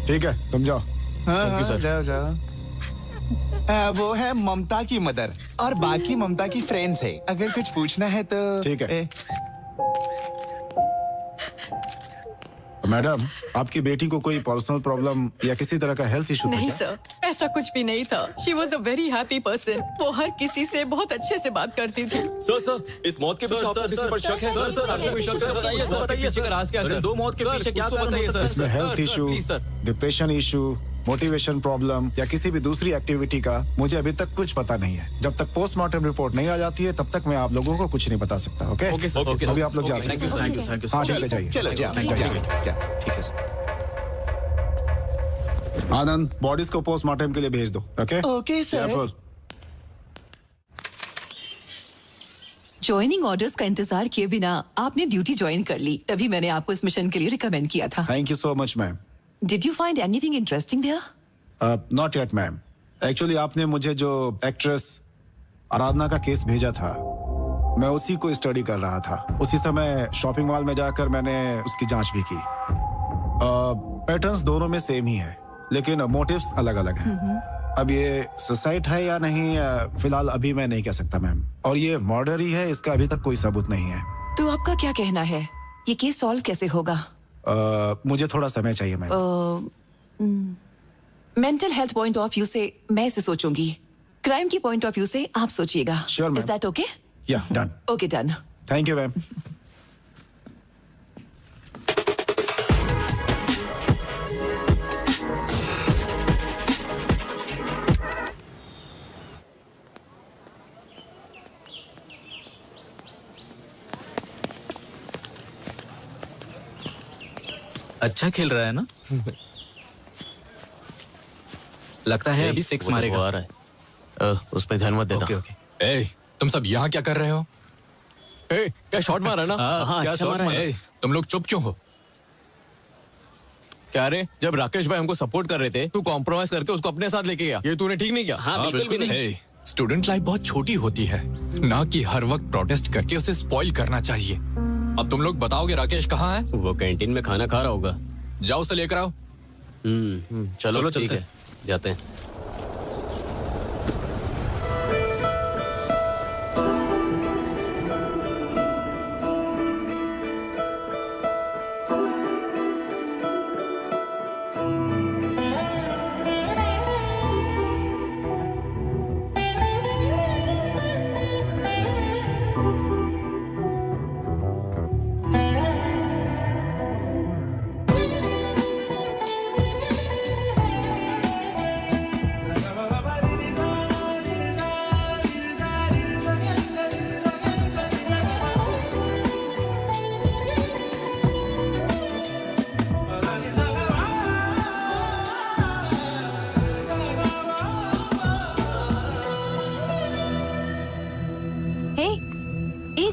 ठीक है, तुम जाओ। Thank you, sir. जाओ जाओ। वो है ममता की मदर और बाकी ममता की फ्रेंड्स है, अगर कुछ पूछना है तो। ठीक है। मैडम, आपकी बेटी को कोई पर्सनल प्रॉब्लम या किसी तरह का हेल्थ इशू था नहीं क्या? सर, ऐसा कुछ भी नहीं था। She was a very happy person. वो हर किसी से बहुत अच्छे से बात करती थी। सर, इस मौत के पीछे आपको किसी पर शक है? आपको कोई शक है? बताइए सर, बताइए पीछे का राज क्या है? दो मौत के पीछे क्या कारण हो सकता है? इसमें health issue, depression issue, motivation problem या किसी भी दूसरी एक्टिविटी का मुझे अभी तक कुछ पता नहीं है। जब तक पोस्टमार्टम रिपोर्ट नहीं आ जाती है तब तक मैं आप लोगों को कुछ नहीं बता सकता। ओके अभी आप लोग जा सकते हैं। हाँ ठीक है, जाइए। ठीक है सर। आनंद, बॉडीज को पोस्टमार्टम के लिए भेज दो। Okay okay sir. Careful. Joining orders का इंतजार किए बिना आपने ड्यूटी ज्वाइन कर ली, तभी मैंने आपको इस मिशन के लिए रिकमेंड किया था। Thank you so much ma'am. Did you find anything interesting there? Not yet ma'am. Actually आपने मुझे जो एक्ट्रेस आराधना का केस भेजा था, मैं उसी को स्टडी कर रहा था। उसी समय शॉपिंग मॉल में जाकर मैंने उसकी जांच भी की। पैटर्न्स दोनों में सेम ही है, लेकिन मोटिव्स अलग अलग हैं। अब ये सुसाइड है या नहीं, फिलहाल अभी मैं नहीं कह सकता मैम। और ये मर्डर ही है, इसका अभी तक कोई सबूत नहीं है। तो आपका क्या कहना है, ये केस सॉल्व कैसे होगा? मुझे थोड़ा समय चाहिए ma'am. Mental health point of view से मैं इसे सोचूंगी, क्राइम की पॉइंट ऑफ व्यू से आप सोचिएगा। Sure, ma'am. Is that okay? या done. Okay done. Thank you ma'am. अच्छा खेल रहा है ना? लगता है अभी 6 मारेगा। आ रहा है। उस पे ध्यान मत देना। ओके। ए, तुम सब यहाँ क्या कर रहे हो? ए, क्या शॉट मारा ना? हाँ, क्या अच्छा शॉट मारा है। ए, तुम लोग चुप क्यों हो? क्या रे, जब राकेश भाई हमको सपोर्ट कर रहे थे, तू कॉम्प्रोमाइज करके उसको अपने साथ लेके गया। ये तूने ठीक नहीं किया। हाँ, बिल्कुल भी नहीं। स्टूडेंट लाइफ बहुत छोटी होती है, ना कि हर वक्त प्रोटेस्ट करके उसे स्पॉइल करना चाहिए। अब तुम लोग बताओगे राकेश कहाँ है? वो कैंटीन में खाना खा रहा होगा। जाओ उसे लेकर आओ। चलो चलते हैं, जाते हैं।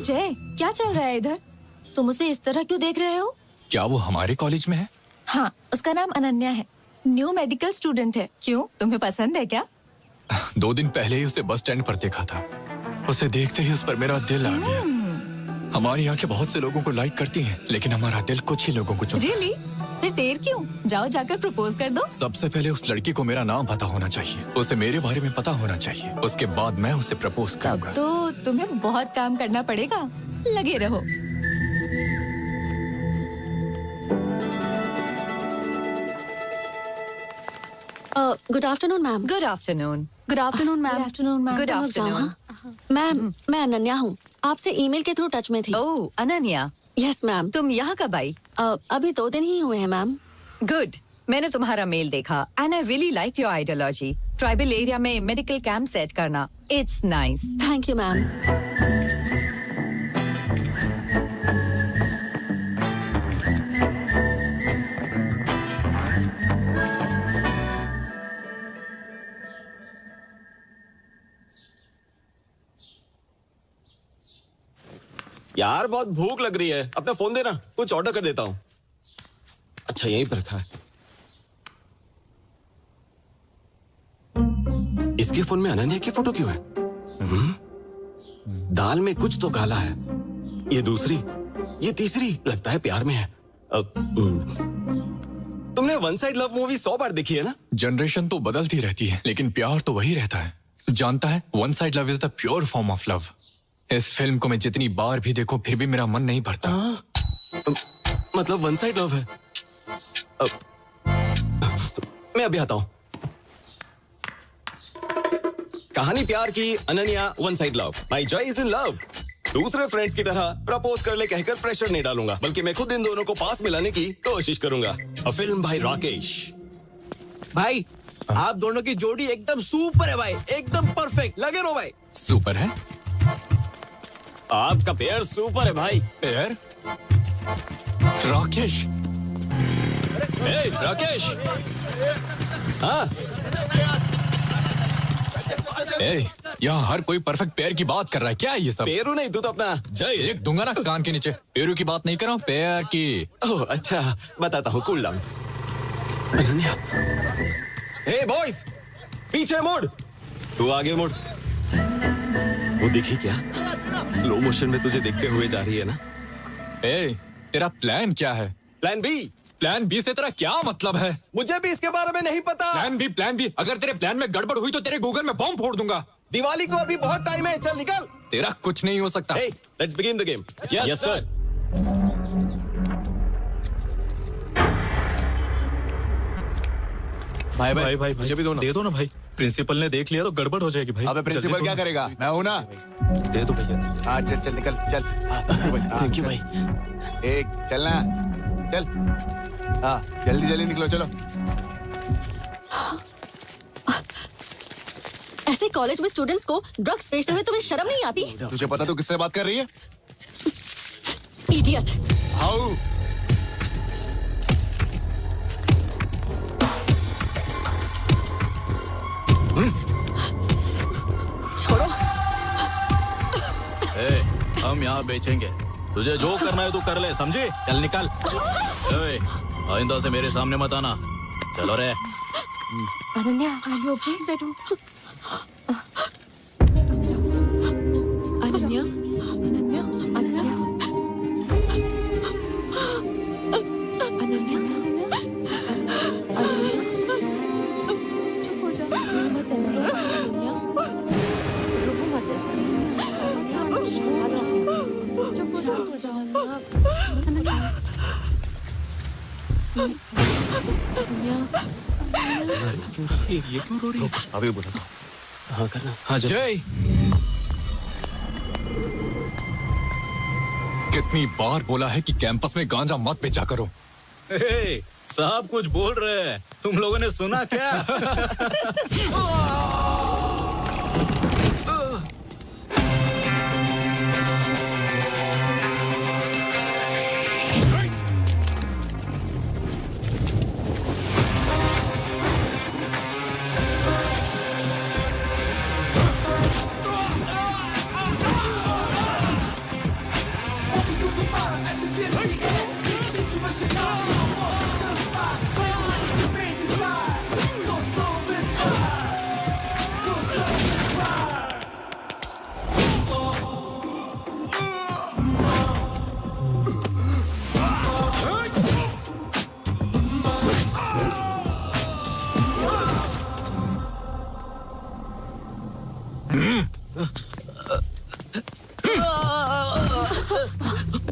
जय, क्या चल रहा है इधर? तुम उसे इस तरह क्यों देख रहे हो? क्या वो हमारे कॉलेज में है? हाँ, उसका नाम अनन्या है, न्यू मेडिकल स्टूडेंट है। क्यों, तुम्हें पसंद है क्या? 2 दिन पहले ही उसे बस स्टैंड पर देखा था। उसे देखते ही उस पर मेरा दिल आ गया। हमारी आंखें बहुत से लोगों को लाइक करती हैं, लेकिन हमारा दिल कुछ ही लोगों को चुनता है। Really? फिर देर क्यों? जाओ जाकर प्रपोज कर दो। सबसे पहले उस लड़की को मेरा नाम पता होना चाहिए, उसे मेरे बारे में पता होना चाहिए, उसके बाद मैं उसे प्रपोज करूंगा। तो तुम्हें बहुत काम करना पड़ेगा, लगे रहो। Good afternoon ma'am. Good afternoon. Good afternoon ma'am. Good afternoon ma'am. Good afternoon ma'am. मैं अनन्या हूँ, आपसे ईमेल के थ्रू टच में थी। ओह अनन्या। Yes ma'am. तुम यहाँ कब आई? अभी 2 दिन ही हुए हैं मैम। गुड, मैंने तुम्हारा मेल देखा and I really like your ideology. Tribal area में मेडिकल कैंप सेट करना, it's nice. Thank you ma'am. यार बहुत भूख लग रही है, अपना फोन देना, कुछ ऑर्डर कर देता हूँ। अच्छा यहीं पर रखा है। इसके फोन में अनन्या की फोटो क्यों है? दाल में कुछ तो काला है। ये दूसरी, ये तीसरी, लगता है प्यार में है। तुमने वन साइड लव मूवी 100 बार देखी है ना? जनरेशन तो बदलती रहती है, लेकिन प्यार तो वही रहता है। जानता है, one side love is the pure form of love. इस फिल्म को मैं जितनी बार भी देखूं, फिर भी मेरा मन नहीं भरता। मतलब वन साइड लव है। मैं अभी आता हूं। कहानी प्यार की, Ananya one side love. My Joy is in love. दूसरे फ्रेंड्स की तरह प्रपोज कर ले कहकर प्रेशर नहीं डालूंगा, बल्कि मैं खुद इन दोनों को पास मिलाने की कोशिश करूंगा। A film bye Rakesh. भाई आप दोनों की जोड़ी एकदम सुपर है भाई, एकदम परफेक्ट। लगे रहो भाई। सुपर है? आपका पेयर सुपर है भाई। पेयर? राकेश। ए, राकेश। हाँ। ए, यहाँ हर कोई परफेक्ट पेयर की बात कर रहा है। क्या है ये सब? पेरू नहीं, तू तो अपना जय एक दूंगा ना कान के नीचे। पेरू की बात नहीं कर रहा हूँ, पेयर की। ओह अच्छा, बताता हूँ। Cool down. Ananya. Hey boys, पीछे मुड़। तू आगे मुड़। वो दिखी क्या? स्लो मोशन में तुझे देखते हुए जा रही है ना? ए, तेरा प्लान क्या है? Plan B. प्लान बी से तेरा क्या मतलब है? मुझे भी इसके बारे में नहीं पता। Plan B. अगर तेरे प्लान में गड़बड़ हुई तो तेरे गूगल में बॉम्ब फोड़ दूंगा। दिवाली को अभी बहुत टाइम है, चल निकल। तेरा कुछ नहीं हो सकता। Hey, let's begin the game. Yes, sir. भाई मुझे भी दे दो ना भाई। प्रिंसिपल ने देख लिया तो गड़बड़ हो जाएगी भाई। अबे प्रिंसिपल क्या करेगा? मैं हूं ना। दे दो भैया। हाँ चल चल निकल चल। थैंक यू भाई। एक चलना चल। हाँ जल्दी जल्दी निकलो चलो। ऐसे कॉलेज में स्टूडेंट्स को ड्रग्स बेचते हुए तुम्हें शर्म नहीं आती? तुझे पता तू किससे बात कर रही है? इडियट। हाउ? छोड़ो। ए, हम यहाँ बेचेंगे। तुझे जो करना है तू कर ले, समझे? चल निकल। ए, आइंदा से मेरे सामने मत आना। चलो रे। Ananya, are you okay? बैठो। अनन्या, अनन्या, अनन्या, अनन्या, चुप हो जाओ। मत अनन्या, रुको मत ऐसे। चुप हो जाओ अनन्या। ये क्यों रो रही है? अभी बोला। हाँ करना। हाँ जय। कितनी बार बोला है कि कैंपस में गांजा मत बेचा करो। साहब कुछ बोल रहे हैं, तुम लोगों ने सुना क्या?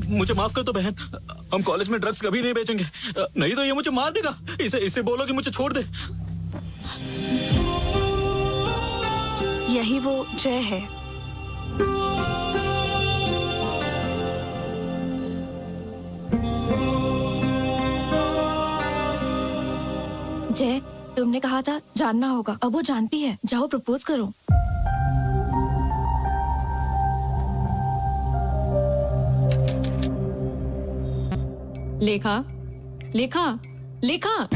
मुझे माफ कर दो बहन, हम कॉलेज में ड्रग्स कभी नहीं बेचेंगे, नहीं तो ये मुझे मार देगा। इसे बोलो कि मुझे छोड़ दे। यही वो जय है। जय, तुमने कहा था जानना होगा, अब वो जानती है। जाओ प्रपोज करो। लेखा, लेखा, लेखा।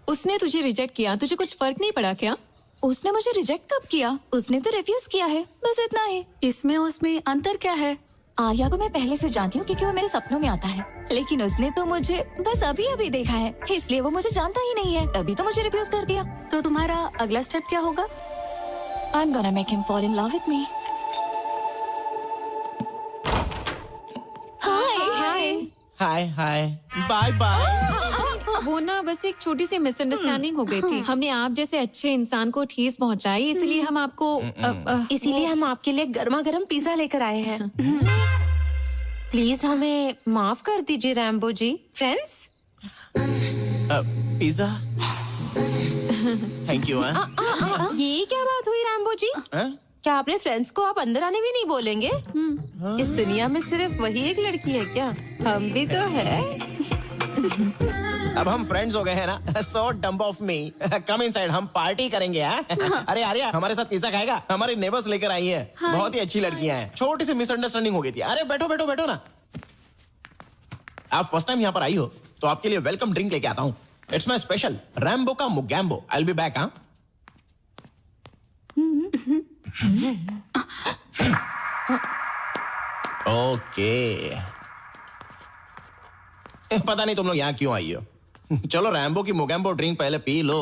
उसने तुझे रिजेक्ट किया, तुझे कुछ फर्क नहीं पड़ा क्या? उसने मुझे रिजेक्ट कब किया? उसने तो रिफ्यूज किया है, बस इतना ही। इसमें उसमें अंतर क्या है? आर्या को मैं पहले से जानती हूँ क्योंकि वो मेरे सपनों में आता है, लेकिन उसने तो मुझे बस अभी अभी देखा है, इसलिए वो मुझे जानता ही नहीं है, तभी तो मुझे रिफ्यूज कर दिया। तो तुम्हारा अगला स्टेप क्या होगा? I'm gonna make him fall in love with me. Hi hi bye bye. वो ना बस एक छोटी सी मिसअंडरस्टैंडिंग हो गई थी। हमने आप जैसे अच्छे इंसान को ठेस पहुंचाई, इसलिए हम आपको इसीलिए हम आपके लिए गर्मा गर्म पिज्जा लेकर आए हैं। प्लीज हमें माफ कर दीजिए Rambo ji. Friends, pizza. Thank you. ये क्या बात हुई रैम्बो जी? क्या आपने फ्रेंड्स को आप अंदर आने भी नहीं बोलेंगे? इस दुनिया में सिर्फ वही एक लड़की है क्या? हम भी तो है। अब हम फ्रेंड्स हो गए हैं ना, so dump of me. Come inside, हम पार्टी करेंगे। अरे आर्या, हमारे साथ पिज्जा खाएगा? हमारी नेबर्स लेकर आई हैं, बहुत ही अच्छी लड़कियां हैं। छोटी सी मिसअंडरस्टैंडिंग हो गई थी। अरे बैठो बैठो बैठो ना। आप फर्स्ट टाइम यहाँ पर आई हो तो आपके लिए वेलकम ड्रिंक लेके आता हूँ। इट्स माई स्पेशल रैम्बो का Mogambo. I will be back. हाँ, ओके। पता नहीं तुम लोग यहाँ क्यों आई हो। चलो रैम्बो की मोगैम्बो ड्रिंक पहले पी लो,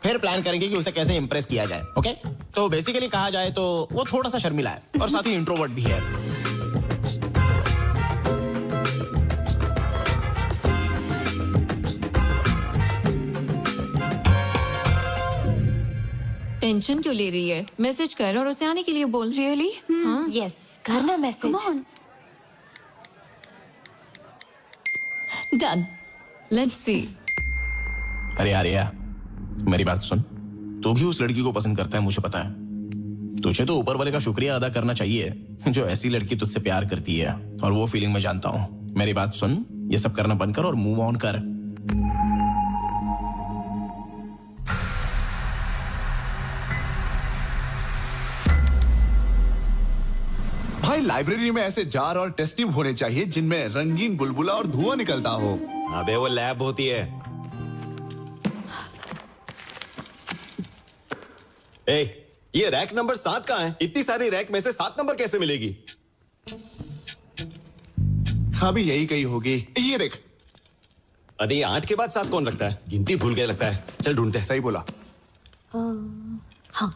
फिर प्लान करेंगे कि उसे कैसे इंप्रेस किया जाए। ओके? तो बेसिकली कहा जाए तो वो थोड़ा सा शर्मिला है और साथ ही इंट्रोवर्ट भी है। टेंशन क्यों ले रही है? मैसेज कर और उसे आने के लिए बोल। रियली? यस, करना मैसेज। Done, let's see. अरे आर्या, मेरी बात सुन। तू भी उस लड़की को पसंद करता है, मुझे पता है। तुझे तो ऊपर वाले का शुक्रिया अदा करना चाहिए जो ऐसी लड़की तुझसे प्यार करती है, और वो फीलिंग मैं जानता हूँ। मेरी बात सुन, ये सब करना बंद कर और मूव ऑन कर। भाई लाइब्रेरी में ऐसे जार और टेस्ट ट्यूब होने चाहिए जिनमें रंगीन बुलबुला और धुआं निकलता हो। अबे वो लैब होती है। ए, ये रैक नंबर 7 कहाँ है? इतनी सारी रैक में से 7 नंबर कैसे मिलेगी? हाँ भी यही कही होगी। ये देख। अरे 8 के बाद 7 कौन रखता है? गिनती भूल गया लगता है। चल ढूंढते हैं। सही बोला। हाँ,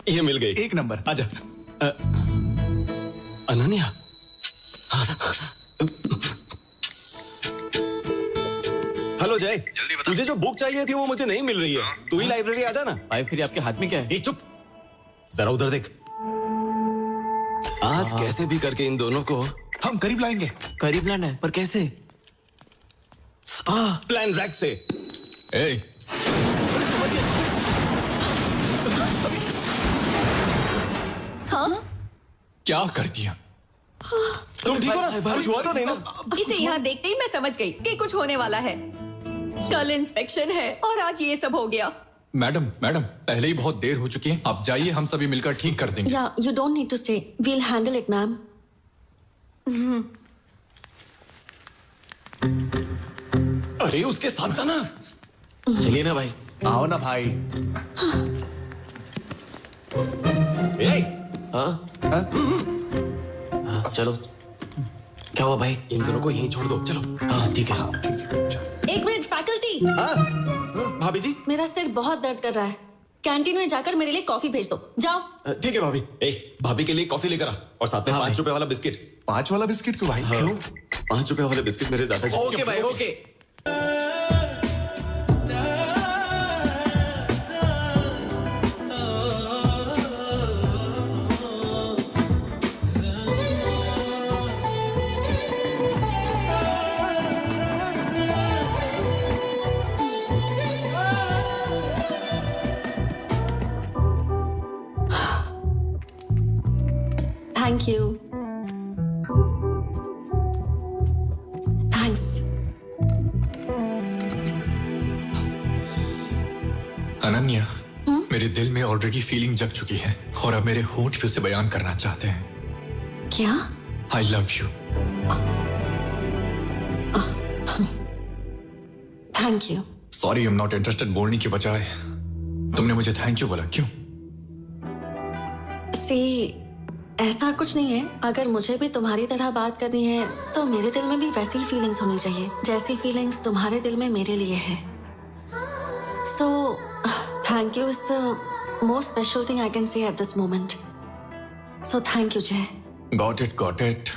ये मिल गई। 1 नंबर। आजा। अनन्या। हेलो जय, तुझे जो बुक चाहिए थी वो मुझे नहीं मिल रही है। तू ही लाइब्रेरी आ जाना। भाई फिर आपके हाथ में क्या है? चुप, जरा उधर देख। आज कैसे भी करके इन दोनों को हम करीब लाएंगे। करीब लाना है, पर कैसे? प्लान रैक से। ए, क्या कर दिया? तुम ठीक हो ना? कुछ हुआ तो नहीं ना? इसे यहाँ देखते ही मैं समझ गई कि कुछ होने वाला है। कल इंस्पेक्शन है और आज ये सब हो गया। मैडम मैडम, पहले ही बहुत देर हो चुकी है। आप जाइए, हम सभी मिलकर ठीक कर देंगे। या you don't need to stay, we will handle it ma'am. अरे उसके साथ जाना। चलिए ना भाई। आओ ना भाई। चलो। क्या हुआ भाई? इन दोनों को यहीं छोड़ दो। चलो। हाँ ठीक है। एक मिनट फैकल्टी। भाभी जी, मेरा सिर बहुत दर्द कर रहा है। कैंटीन में जाकर मेरे लिए कॉफी भेज दो, जाओ। ठीक है भाभी। भाभी के लिए कॉफी लेकर आ, और साथ में 5 रुपए वाला बिस्किट। 5 वाला बिस्किट क्यों भाई? क्यों? 5 रुपए वाले बिस्किट मेरे दादाजी। ओके भाई, okay. Thank you. Thanks. Ananya, मेरे दिल में ऑलरेडी फीलिंग जग चुकी है और अब मेरे होंठ भी उसे बयान करना चाहते हैं। क्या? I love you. Thank you. Sorry, I am not interested बोलने की बजाय तुमने मुझे थैंक यू बोला, क्यों? ऐसा कुछ नहीं है। अगर मुझे भी तुम्हारी तरह बात करनी है तो मेरे दिल में भी वैसी ही फीलिंग्स होनी चाहिए जैसी फीलिंग्स तुम्हारे दिल में मेरे लिए है। So thank you is the most special thing I can say at this moment. So thank you Jay. Got it, got it.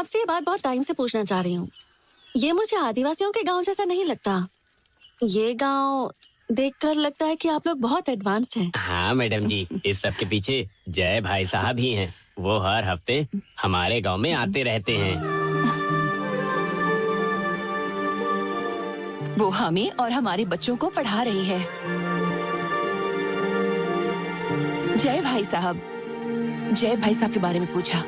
आपसे ये बात बहुत टाइम से पूछना चाह रही हूँ। ये मुझे आदिवासियों के गांव जैसा नहीं लगता। ये गांव देखकर लगता है कि आप लोग बहुत एडवांस्ड हैं। हाँ मैडम जी, इस सब के पीछे जय भाई साहब ही हैं। वो हर हफ्ते हमारे गांव में आते रहते हैं। वो हमें और हमारे बच्चों को पढ़ा रही है। जय भाई साहब के बारे में पूछा।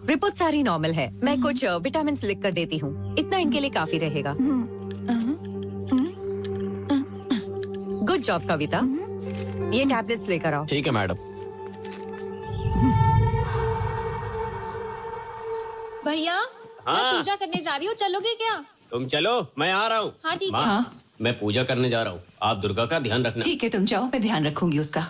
रिपोर्ट सारी नॉर्मल है। मैं कुछ विटामिन लिख कर देती हूँ, इतना इनके लिए काफी रहेगा। गुड जॉब कविता, ये टैबलेट्स लेकर आओ। ठीक है मैडम। भैया हाँ। मैं पूजा करने जा रही हूँ, चलोगे क्या? तुम चलो, मैं आ रहा हूँ। हाँ ठीक है। माँ, मैं पूजा करने जा रहा हूँ, आप दुर्गा का ध्यान रखना। ठीक है, तुम जाओ, मैं ध्यान रखूंगी उसका।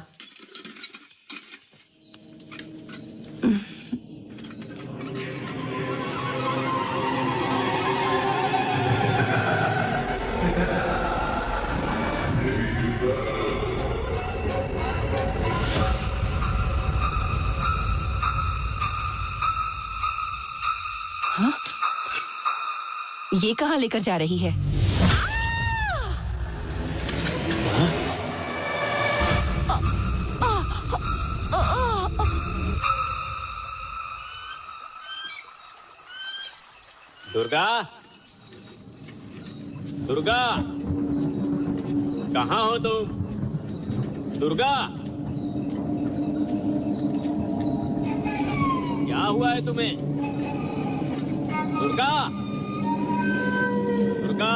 हाँ? ये कहाँ लेकर जा रही है? दुर्गा, दुर्गा, कहाँ हो तुम? दुर्गा, क्या हुआ है तुम्हें? दुर्गा, दुर्गा,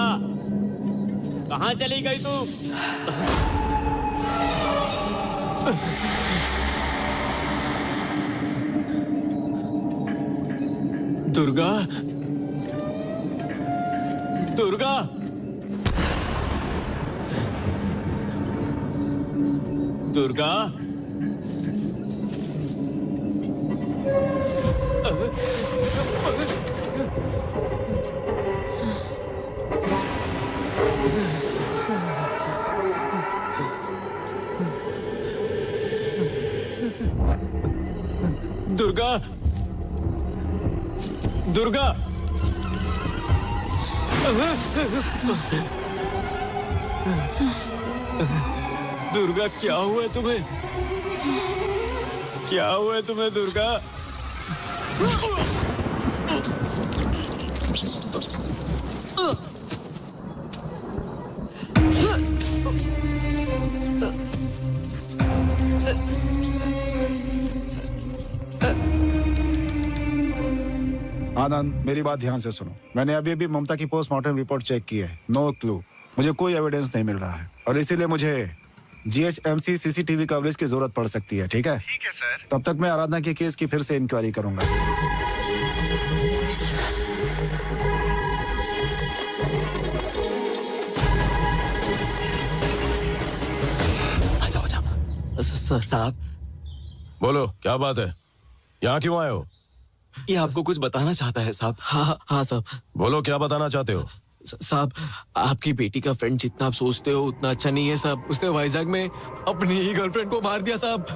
कहाँ चली गई तू? दुर्गा, दुर्गा, दुर्गा, दुर्गा, दुर्गा, दुर्गा, क्या हुआ है तुम्हें? क्या हुआ है तुम्हें दुर्गा? आनंद, मेरी बात ध्यान से सुनो। मैंने अभी अभी ममता की पोस्टमार्टम रिपोर्ट चेक की है। नो क्लू, मुझे कोई एविडेंस नहीं मिल रहा है और इसीलिए मुझे GHMC CCTV कवरेज की जरूरत पड़ सकती है। ठीक है? ठीक है सर। तब तक मैं आराधना के केस की फिर से इंक्वायरी करूंगा। सर साहब, बोलो, क्या बात है? यहाँ क्यों आए हो? ये आपको कुछ बताना चाहता है साहब। हाँ साहब। बोलो, क्या बताना चाहते हो? साहब, आपकी बेटी का फ्रेंड जितना आप सोचते हो उतना अच्छा नहीं है साहब। उसने वाइजैक में अपनी ही गर्लफ्रेंड को मार दिया साहब।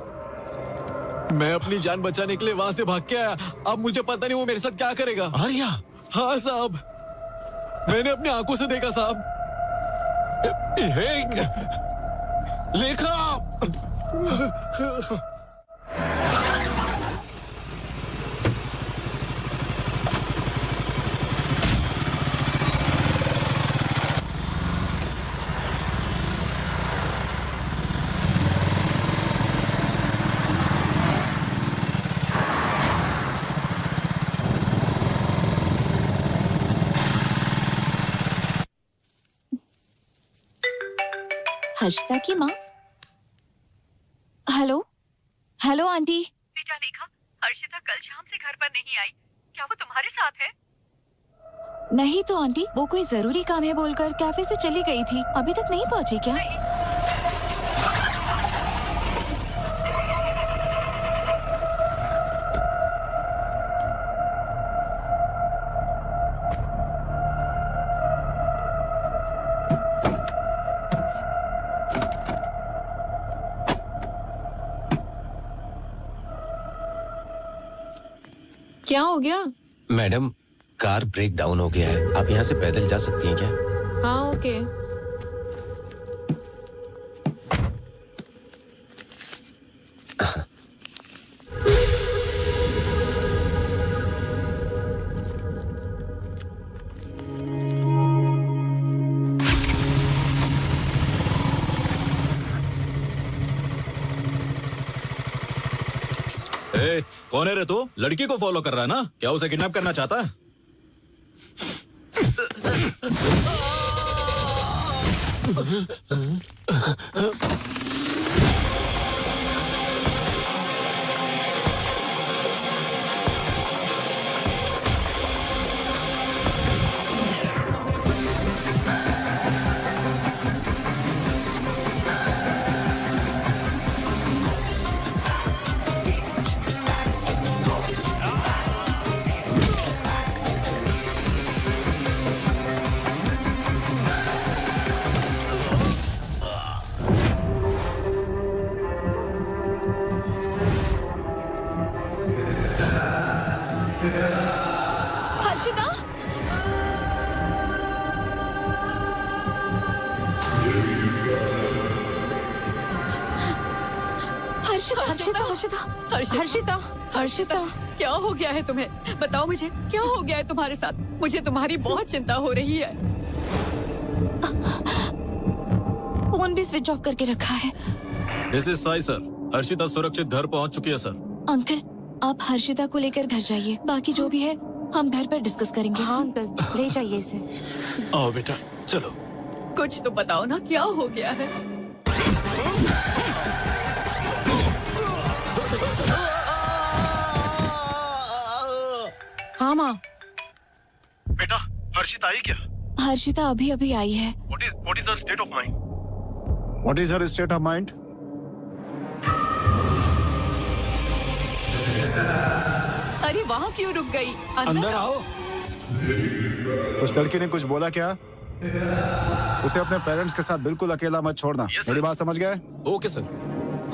मैं अपनी जान बचाने के लिए वहां से भाग के आया। अब मुझे पता नहीं वो मेरे साथ क्या करेगा। आर्या? हाँ साहब, मैंने अपनी आंखों से देखा साहब। लेखा, हर्षिता की माँ। Hello hello aunty. बेटा देखा, हर्षिता कल शाम से घर पर नहीं आई। क्या वो तुम्हारे साथ है? नहीं तो आंटी, वो कोई जरूरी काम है बोलकर कैफे से चली गई थी, अभी तक नहीं पहुंची क्या? क्या हो गया? मैडम, कार ब्रेक डाउन हो गया है। आप यहाँ से पैदल जा सकती हैं क्या? हाँ ओके। कौन है रे तू? लड़की को फॉलो कर रहा है ना? क्या उसे किडनैप करना चाहता है? हर्षिता, हर्षिता, हर्षिता, हर्षिता, हर्षिता, हर्षिता, क्या हो गया है तुम्हें? बताओ मुझे, क्या हो गया है तुम्हारे साथ? मुझे तुम्हारी बहुत चिंता हो रही है। फोन भी स्विच ऑफ करके रखा है। This is Sai sir. Harshita सुरक्षित घर पहुंच चुकी है सर। अंकल, आप हर्षिता को लेकर घर जाइए, बाकी जो भी है हम घर पर डिस्कस करेंगे। हाँ अंकल, ले जाइए इसे। आओ बेटा, चलो। कुछ तो बताओ ना, क्या हो गया है? हाँ माँ। बेटा, हर्षिता आई क्या? हर्षिता अभी अभी आई है। What is her state of mind? What is her state of mind? अरे वहाँ क्यों रुक गई? अंदर आओ। उस लड़की ने कुछ बोला क्या? उसे अपने पेरेंट्स के साथ बिल्कुल अकेला मत छोड़ना। मेरी बात समझ गए? Okay sir.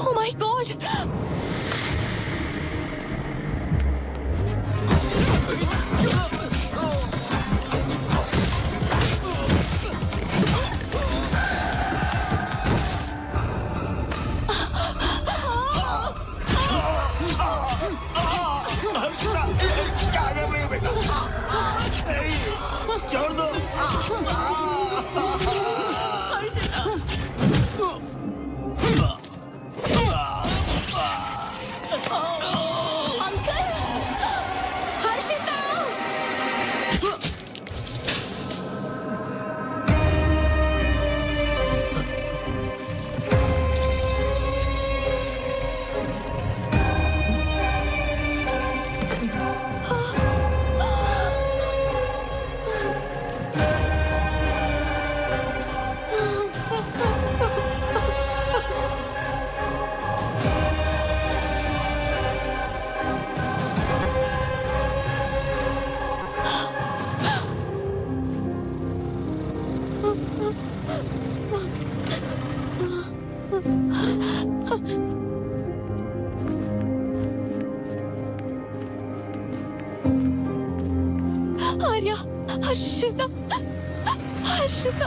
Oh my God! क्या कर रही हो बेटा? छोड़ दो। हर्षिता, अंकल, हर्षिता। आर्या, हर्षिता, हर्षिता,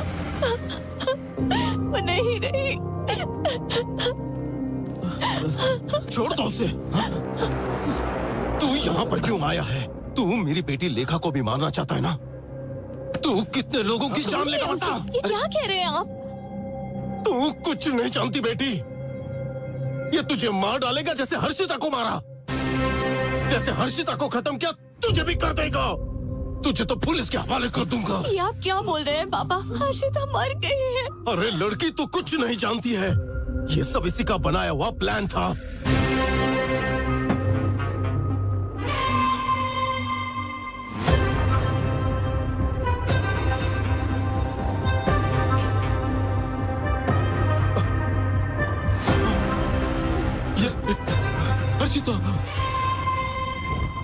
वो नहीं रही। छोड़ दो उसे। तू यहाँ पर क्यों आया है? तू मेरी बेटी लेखा को भी मारना चाहता है ना? तू कितने लोगों की जान लेगा बता? ये क्या कह रहे हैं आप? तू कुछ नहीं जानती बेटी। ये तुझे मार डालेगा जैसे हर्षिता को मारा। जैसे हर्षिता को खत्म किया तुझे भी कर देगा। तुझे तो पुलिस के हवाले कर दूंगा। ये आप क्या बोल रहे हैं पापा? हर्षिता मर गई है। अरे लड़की तू कुछ नहीं जानती है। ये सब इसी का बनाया हुआ प्लान था।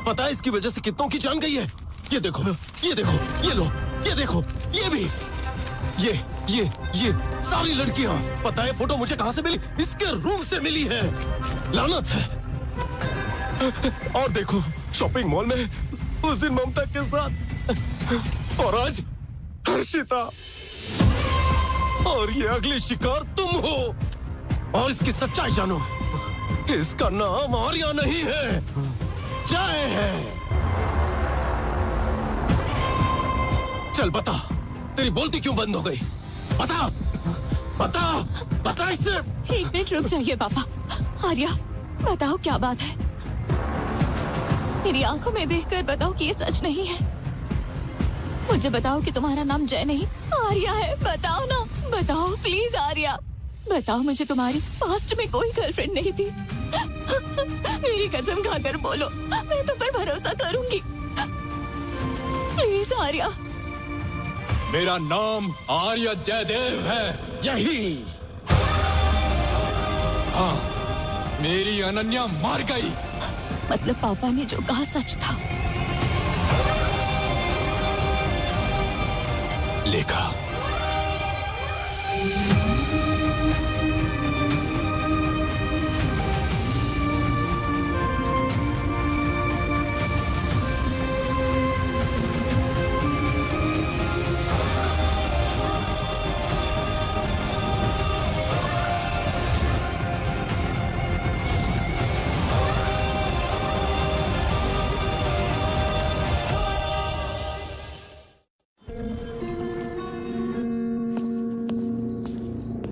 पता है इसकी वजह से कितनों की जान गई है? ये देखो, ये देखो, ये लो, ये देखो, ये भी, ये सारी लड़कियां। पता है फोटो मुझे कहां से मिली? इसके रूम से मिली है। लानत है। और देखो, शॉपिंग मॉल में उस दिन ममता के साथ, और आज हर्षिता, और ये अगली शिकार तुम हो। और इसकी सच्चाई जानो, इसका नाम आर्या नहीं है, जय है। चल बता, तेरी बोलती क्यों बंद हो गई? बता, बता, बता इससे। एक मिनट रुक जाइए पापा। आर्या, बताओ क्या बात है? मेरी आंखों में देखकर बताओ कि ये सच नहीं है। मुझे बताओ कि तुम्हारा नाम जय नहीं आर्या है। बताओ ना, बताओ प्लीज आर्या, बताओ मुझे तुम्हारी पास्ट में कोई गर्लफ्रेंड नहीं थी। मेरी कसम खाकर बोलो, मैं तुम पर भरोसा करूंगी। प्लीज आर्या। मेरा नाम आर्य जयदेव है। यही। हाँ, मेरी अनन्या मर गई। मतलब पापा ने जो कहा सच था। लेखा,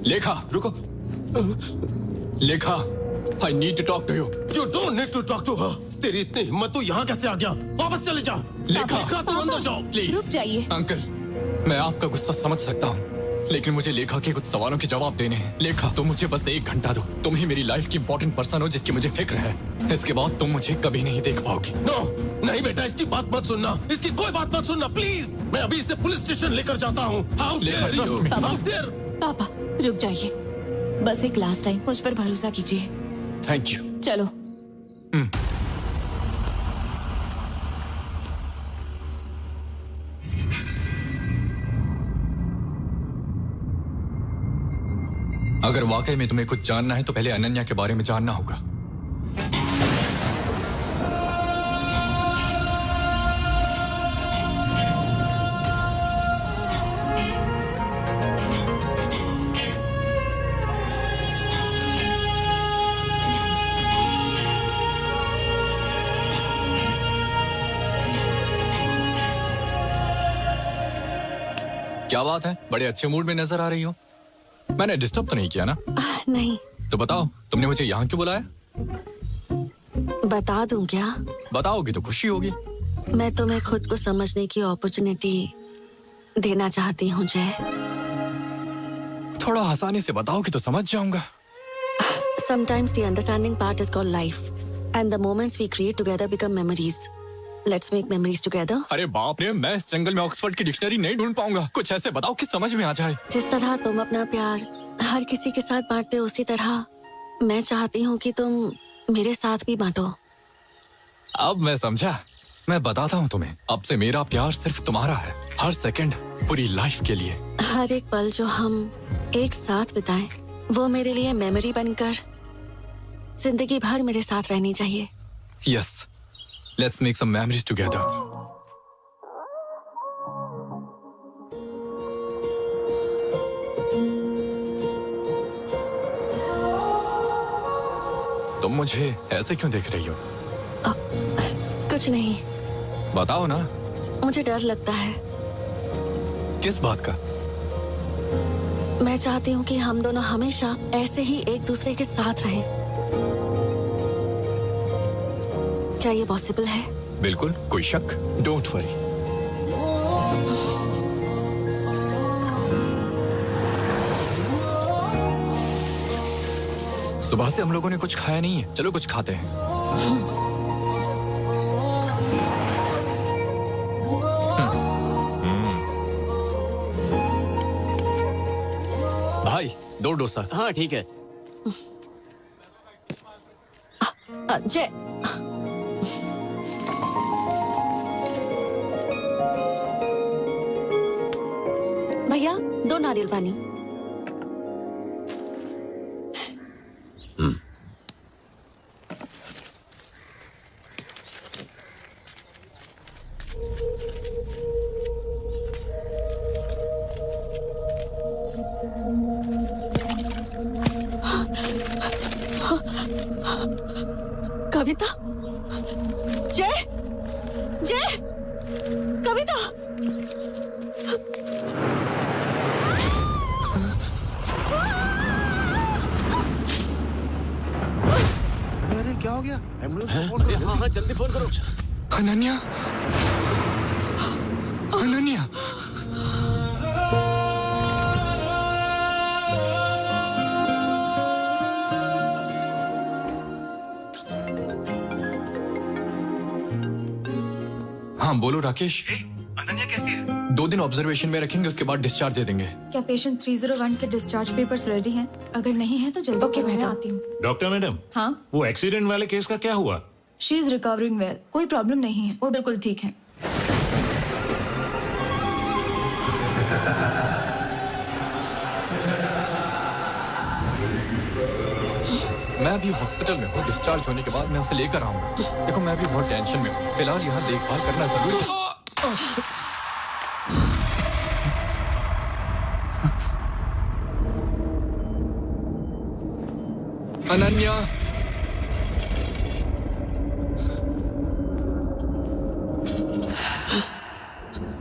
लेखा, रुको। लेखा, I need to talk to you. You don't need to talk to her. तेरी इतनी हिम्मत तू यहाँ कैसे आ गया? वापस चले जा। लेखा, तुम अंदर जाओ। प्लीज। रुक जाइए। अंकल, मैं आपका गुस्सा समझ सकता हूँ, लेकिन मुझे लेखा के कुछ सवालों के जवाब देने हैं। लेखा, तुम मुझे बस 1 घंटा दो। तुम ही मेरी लाइफ की इंपॉर्टेंट पर्सन हो जिसकी मुझे फिक्र है। इसके बाद तुम मुझे कभी नहीं देख पाओगी। नो, नहीं बेटा, इसकी बात मत सुनना। इसकी कोई बात मत सुनना, प्लीज। मैं अभी इसे पुलिस स्टेशन लेकर जाता हूँ। How dare you? How dare? पापा रुक जाइए, बस एक लास्ट टाइम मुझ पर भरोसा कीजिए। Thank you. चलो। अगर वाकई में तुम्हें कुछ जानना है तो पहले अनन्या के बारे में जानना होगा। क्या बात है, बड़े अच्छे मूड में नजर आ रही हो। मैंने डिस्टर्ब तो नहीं किया ना? नहीं। तो बताओ, तुमने मुझे यहाँ क्यों बुलाया? बता दूं क्या? बताओगी तो खुशी होगी। मैं तुम्हें खुद को समझने की अपॉर्चुनिटी देना चाहती हूँ जय। थोड़ा आसानी से बताओगी तो समझ जाऊंगा। Sometimes the understanding part is called life, and the moments we create together become memories. Let's make memories together. अरे बाप रे, मैं इस जंगल में ऑक्सफोर्ड की डिक्शनरी नहीं ढूंढ पाऊंगा। कुछ ऐसे बताओ कि समझ में आ जाए। जिस तरह तुम अपना प्यार हर किसी के साथ बांटते हो, उसी तरह मैं चाहती हूँ कि तुम मेरे साथ भी बांटो। अब मैं समझा। मैं बताता हूँ तुम्हें, अब से मेरा प्यार सिर्फ तुम्हारा है, हर सेकंड, पूरी लाइफ के लिए। हर एक पल जो हम एक साथ बिताएं, वो मेरे लिए मेमोरी बनकर जिंदगी भर मेरे साथ रहनी चाहिए। Yes, let's make some memories together. तुम मुझे ऐसे क्यों देख रही हो? कुछ नहीं। बताओ ना। मुझे डर लगता है। किस बात का? मैं चाहती हूँ कि हम दोनों हमेशा ऐसे ही एक दूसरे के साथ रहें। क्या ये पॉसिबल है? बिल्कुल, कोई शक? Don't worry. सुबह से हम लोगों ने कुछ खाया नहीं है, चलो कुछ खाते हैं। भाई 2 डोसा। हाँ ठीक है। जय भैया 2 नारियल पानी। कविता, जय, जय, कविता। अरे क्या हो गया? एम्बुलेंस को फोन करो। हाँ जल्दी फोन करो। अनन्या, अनन्या। हाँ बोलो राकेश। अनन्या कैसी है? 2 दिन ऑब्जर्वेशन में रखेंगे, उसके बाद डिस्चार्ज दे देंगे। क्या पेशेंट 301 के डिस्चार्ज पेपर्स रेडी हैं? अगर नहीं है तो जल्दी ओके, मैं मैडम। आती हूँ। डॉक्टर मैडम, हाँ, वो एक्सीडेंट वाले केस का क्या हुआ? शी इज रिकवरिंग वेल, कोई प्रॉब्लम नहीं है, वो बिल्कुल ठीक है। मैं अभी हॉस्पिटल में हूँ, डिस्चार्ज होने के बाद मैं उसे लेकर आऊंगा। देखो मैं अभी बहुत टेंशन में हूँ, फिलहाल यहाँ देखभाल करना जरूरी है। अनन्या,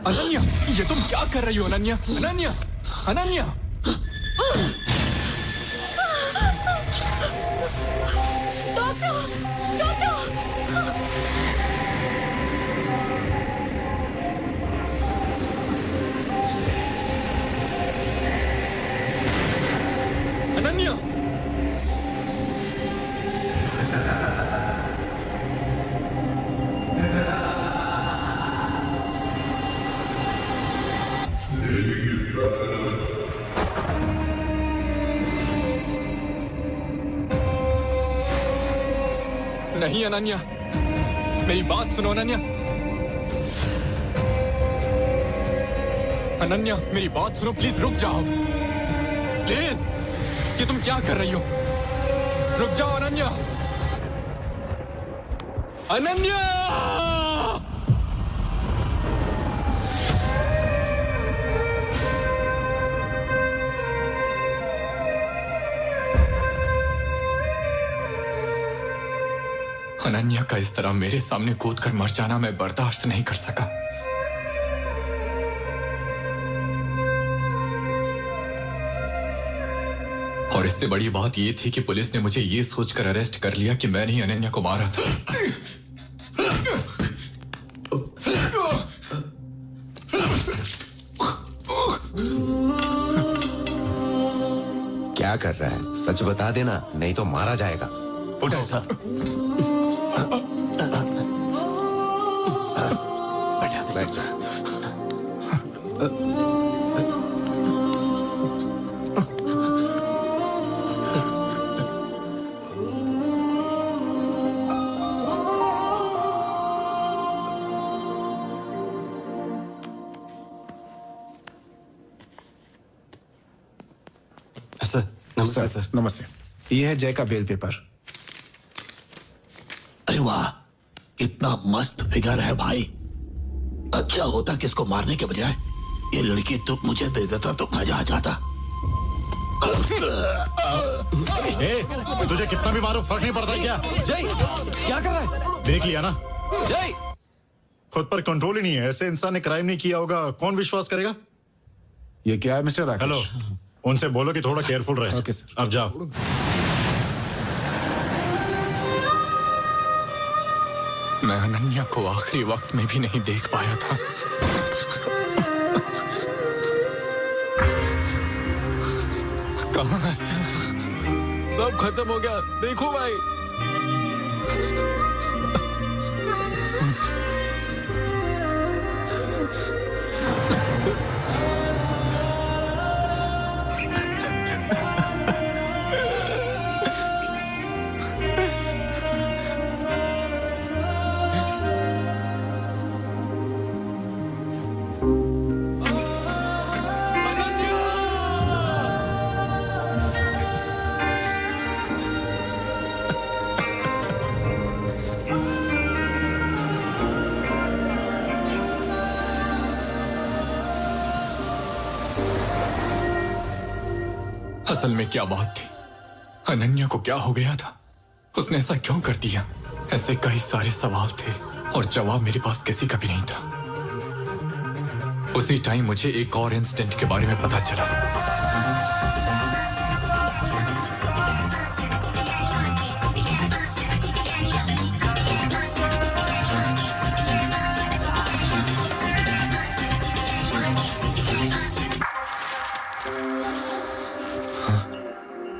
अनन्या, ये तुम क्या कर रही हो अनन्या? अनन्या, अनन्या। अनन्या, नहीं अनन्या, मेरी बात सुनो अनन्या। अनन्या मेरी बात सुनो, प्लीज रुक जाओ, प्लीज। ये तुम क्या कर रही हो? रुक जाओ अनन्या, अनन्या। अनन्या का इस तरह मेरे सामने कूदकर मर जाना मैं बर्दाश्त नहीं कर सका। और इससे बड़ी बात ये थी कि पुलिस ने मुझे ये सोचकर अरेस्ट कर लिया कि मैंने ही अनन्या को मारा था। क्या कर रहा है? सच बता देना, नहीं तो मारा जाएगा। उठा इसका। बैठ जा। सर नमस्ते। सर नमस्ते। ये है जय का बेल पेपर। अरे वाह, कितना मस्त फिगर है भाई। अच्छा होता कि इसको मारने के बजाय ये लड़की तो मुझे दे देता तो मजा आ जाता। तुझे कितना भी मारो फर्क नहीं पड़ता क्या? जय क्या कर रहा है? देख लिया ना? जय खुद पर कंट्रोल ही नहीं है। ऐसे इंसान ने क्राइम नहीं किया होगा, कौन विश्वास करेगा? ये क्या है मिस्टर राकेश? हेलो, उनसे बोलो कि थोड़ा केयरफुल रहे। Okay sir. अब जाओ। मैं अनन्या को आखिरी वक्त में भी नहीं देख पाया था। कहाँ है? सब खत्म हो गया, देखो भाई। असल में क्या बात थी? अनन्या को क्या हो गया था? उसने ऐसा क्यों कर दिया? ऐसे कई सारे सवाल थे और जवाब मेरे पास किसी का भी नहीं था। उसी टाइम मुझे एक और इंसिडेंट के बारे में पता चला।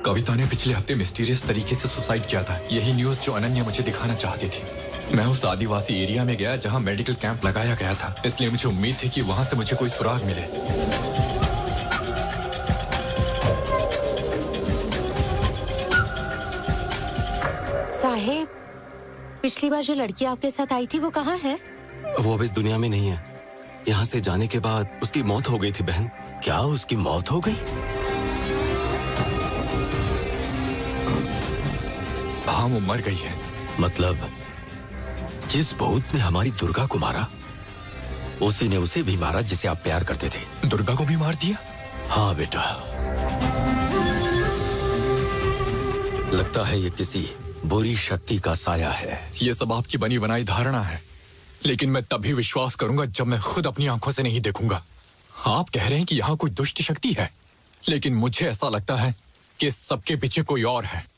कविता ने पिछले हफ्ते मिस्टीरियस तरीके से सुसाइड किया था। यही न्यूज़ जो अनन्या मुझे दिखाना चाहती थी। मैं उस आदिवासी एरिया में गया जहां मेडिकल कैंप लगाया गया था, इसलिए मुझे उम्मीद थी कि वहां से मुझे कोई सुराग मिले। साहेब, पिछली बार जो लड़की आपके साथ आई थी वो कहाँ है? वो अब इस दुनिया में नहीं है। यहाँ से जाने के बाद उसकी मौत हो गई थी बहन। क्या उसकी मौत हो गई? हाँ, वो मर गई है। मतलब जिस भूत ने हमारी दुर्गा को मारा, उसी ने उसे भी मारा जिसे आप प्यार करते थे। दुर्गा को भी मार दिया? हाँ बेटा, लगता है ये किसी बुरी शक्ति का साया है। ये सब आपकी बनी बनाई धारणा है, लेकिन मैं तभी विश्वास करूंगा जब मैं खुद अपनी आंखों से नहीं देखूंगा। आप कह रहे हैं कि यहाँ कोई दुष्ट शक्ति है, लेकिन मुझे ऐसा लगता है कि इस सबके पीछे कोई और है।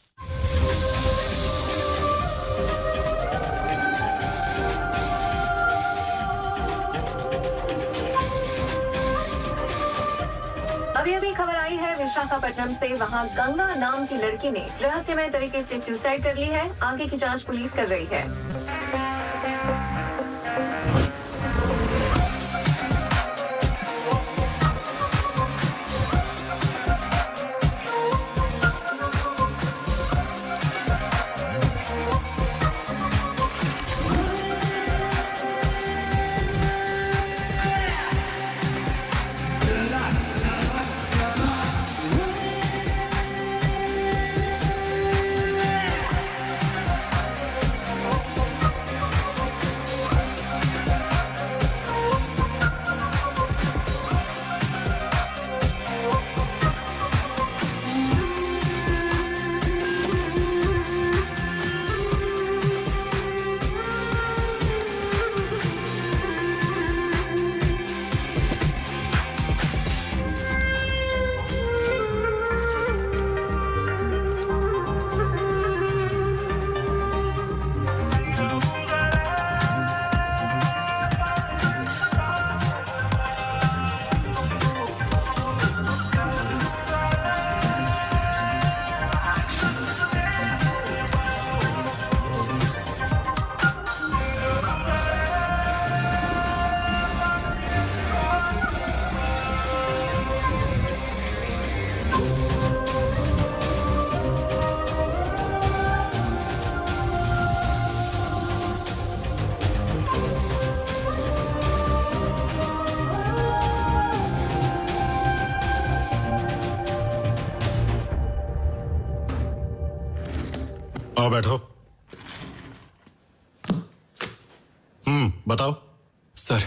अभी खबर आई है विशाखापट्टनम से। वहां गंगा नाम की लड़की ने रहस्यमय तरीके से सुसाइड कर ली है। आगे की जांच पुलिस कर रही है। आओ बैठो। बताओ। सर,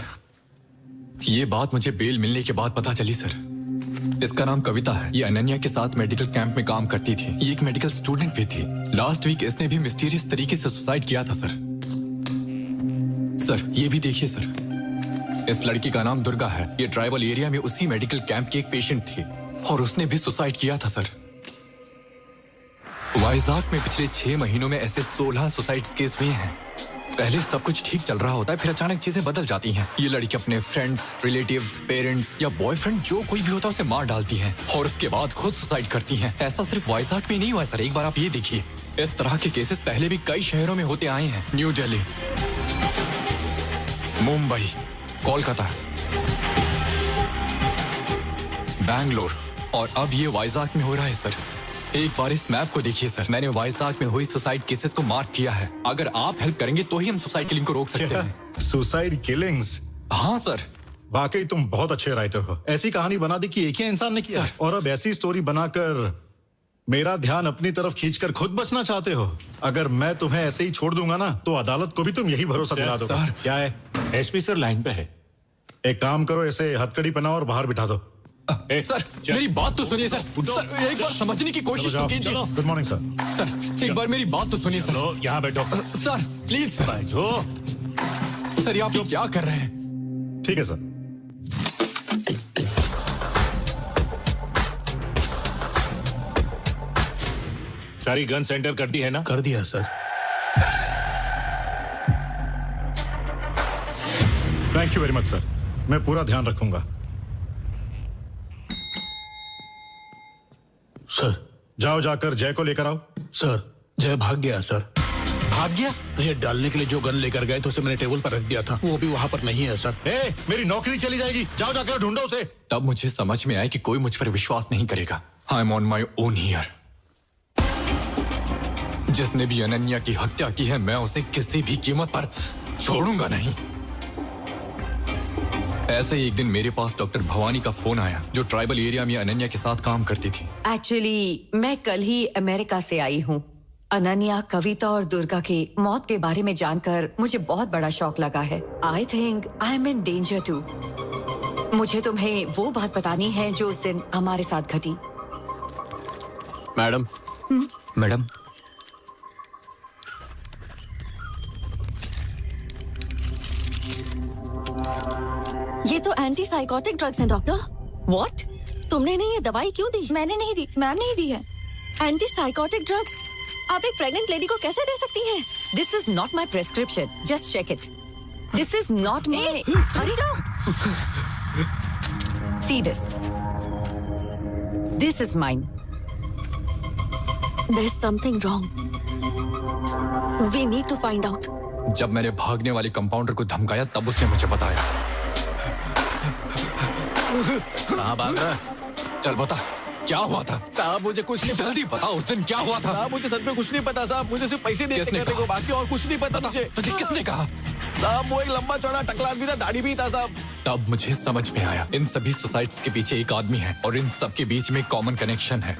ये बात मुझे बेल मिलने के बाद पता चली सर। इसका नाम कविता है। ये अनन्या के साथ मेडिकल कैंप में काम करती थी। ये एक मेडिकल स्टूडेंट भी थी। लास्ट वीक इसने भी मिस्टीरियस तरीके से सुसाइड किया था सर। सर, ये भी देखिए सर। इस लड़की का नाम दुर्गा है। ये ट्राइबल एरिया में उसी मेडिकल कैंप की एक पेशेंट थी और उसने भी सुसाइड किया था सर। वाइजाक में पिछले 6 महीनों में ऐसे 16 सुसाइड केस हुए हैं। पहले सब कुछ ठीक चल रहा होता है, फिर अचानक चीजें बदल जाती हैं। ये लड़की अपने फ्रेंड्स, रिलेटिव्स, पेरेंट्स या बॉयफ्रेंड जो कोई भी होता है उसे मार डालती हैं और उसके बाद खुद सुसाइड करती हैं। ऐसा सिर्फ वाइजाक में नहीं हुआ सर। एक बार आप ये देखिए, इस तरह के केसेस पहले भी कई शहरों में होते आए हैं। न्यू दिल्ली, मुंबई, कोलकाता, बैंगलोर और अब ये वाइजाक में हो रहा है सर। एक बार इस मैप को देखिए सर। मैंने वाइजाक में हुई सुसाइड केसेस को मार्क किया है। अगर आप हेल्प करेंगे तो ही हम सुसाइड किलिंग को रोक सकते हैं। Suicide killings? हाँ सर। वाकई तुम बहुत अच्छे राइटर हो। ऐसी कहानी बना दी कि एक ही इंसान ने किया और अब ऐसी स्टोरी बनाकर मेरा ध्यान अपनी तरफ खींचकर खुद बचना चाहते हो। अगर मैं तुम्हें ऐसे ही छोड़ दूंगा ना तो अदालत को भी तुम यही भरोसा दिला दो। क्या है? एसपी सर लाइन पे है। एक काम करो, ऐसे हथकड़ी पहनाओ और बाहर बिठा दो। सर मेरी बात तो सुनिए सर। सर एक बार समझने की कोशिश तो कीजिए। Good morning sir. सर एक बार मेरी बात तो सुनिए सर। यहाँ बैठो। Sir please sir. बैठो। सर ये आप क्या कर रहे हैं? ठीक है सर। सारी गन सेंटर कर दी है ना? कर दिया sir. Thank you very much sir, मैं पूरा ध्यान रखूंगा। सर जाओ जाकर जय को लेकर आओ। सर जय भाग गया सर। भाग गया? ये डालने के लिए जो गन लेकर गए थे उसे मैंने टेबल पर रख दिया था, वो भी वहाँ पर नहीं है सर। मेरी नौकरी चली जाएगी, जाओ जाकर ढूंढो उसे। तब मुझे समझ में आया कि कोई मुझ पर विश्वास नहीं करेगा। I am on my own here. जिसने भी अनन्या की हत्या की है मैं उसे किसी भी कीमत पर छोड़ूंगा नहीं। ऐसे ही एक दिन मेरे पास डॉक्टर भवानी का फोन आया जो ट्राइबल एरिया में अनन्या के साथ काम करती थी। एक्चुअली मैं कल ही अमेरिका से आई हूँ। अनन्या, कविता और दुर्गा की मौत के बारे में जानकर मुझे बहुत बड़ा शौक लगा है। I think I am in danger too. मुझे तुम्हें वो बात बतानी है जो उस दिन हमारे साथ घटी। मैडम मैडम ये तो एंटी साइकोटिक ड्रग्स हैं डॉक्टर। व्हाट? तुमने इन्हें ये दवाई क्यों दी? मैंने नहीं दी, मैम नहीं दी है। एंटी साइकोटिक ड्रग्स आप एक प्रेग्नेंट लेडी को कैसे दे सकती हैं? This is not my prescription, just check it. This is not my. हट जाओ। See this, this is mine. There is something wrong. We need to find out. जब मैंने भागने वाले कंपाउंडर को धमकाया तब उसने मुझे बताया। कहाँ भाग रहा? चल बता क्या हुआ था? साहब मुझे कुछ नहीं जल्दी बता, उस दिन क्या हुआ था? साहब मुझे सच में कुछ नहीं पता साहब, मुझे सिर्फ पैसे देने करने को, बाकी और कुछ नहीं पता मुझे। तुझे किसने कहा? साहब वो एक लंबा चौड़ा टकला आदमी था, दाढ़ी भी था साहब। तब मुझे समझ में आया इन सभी सुसाइड्स के पीछे एक आदमी है और इन सब के बीच में कॉमन कनेक्शन है।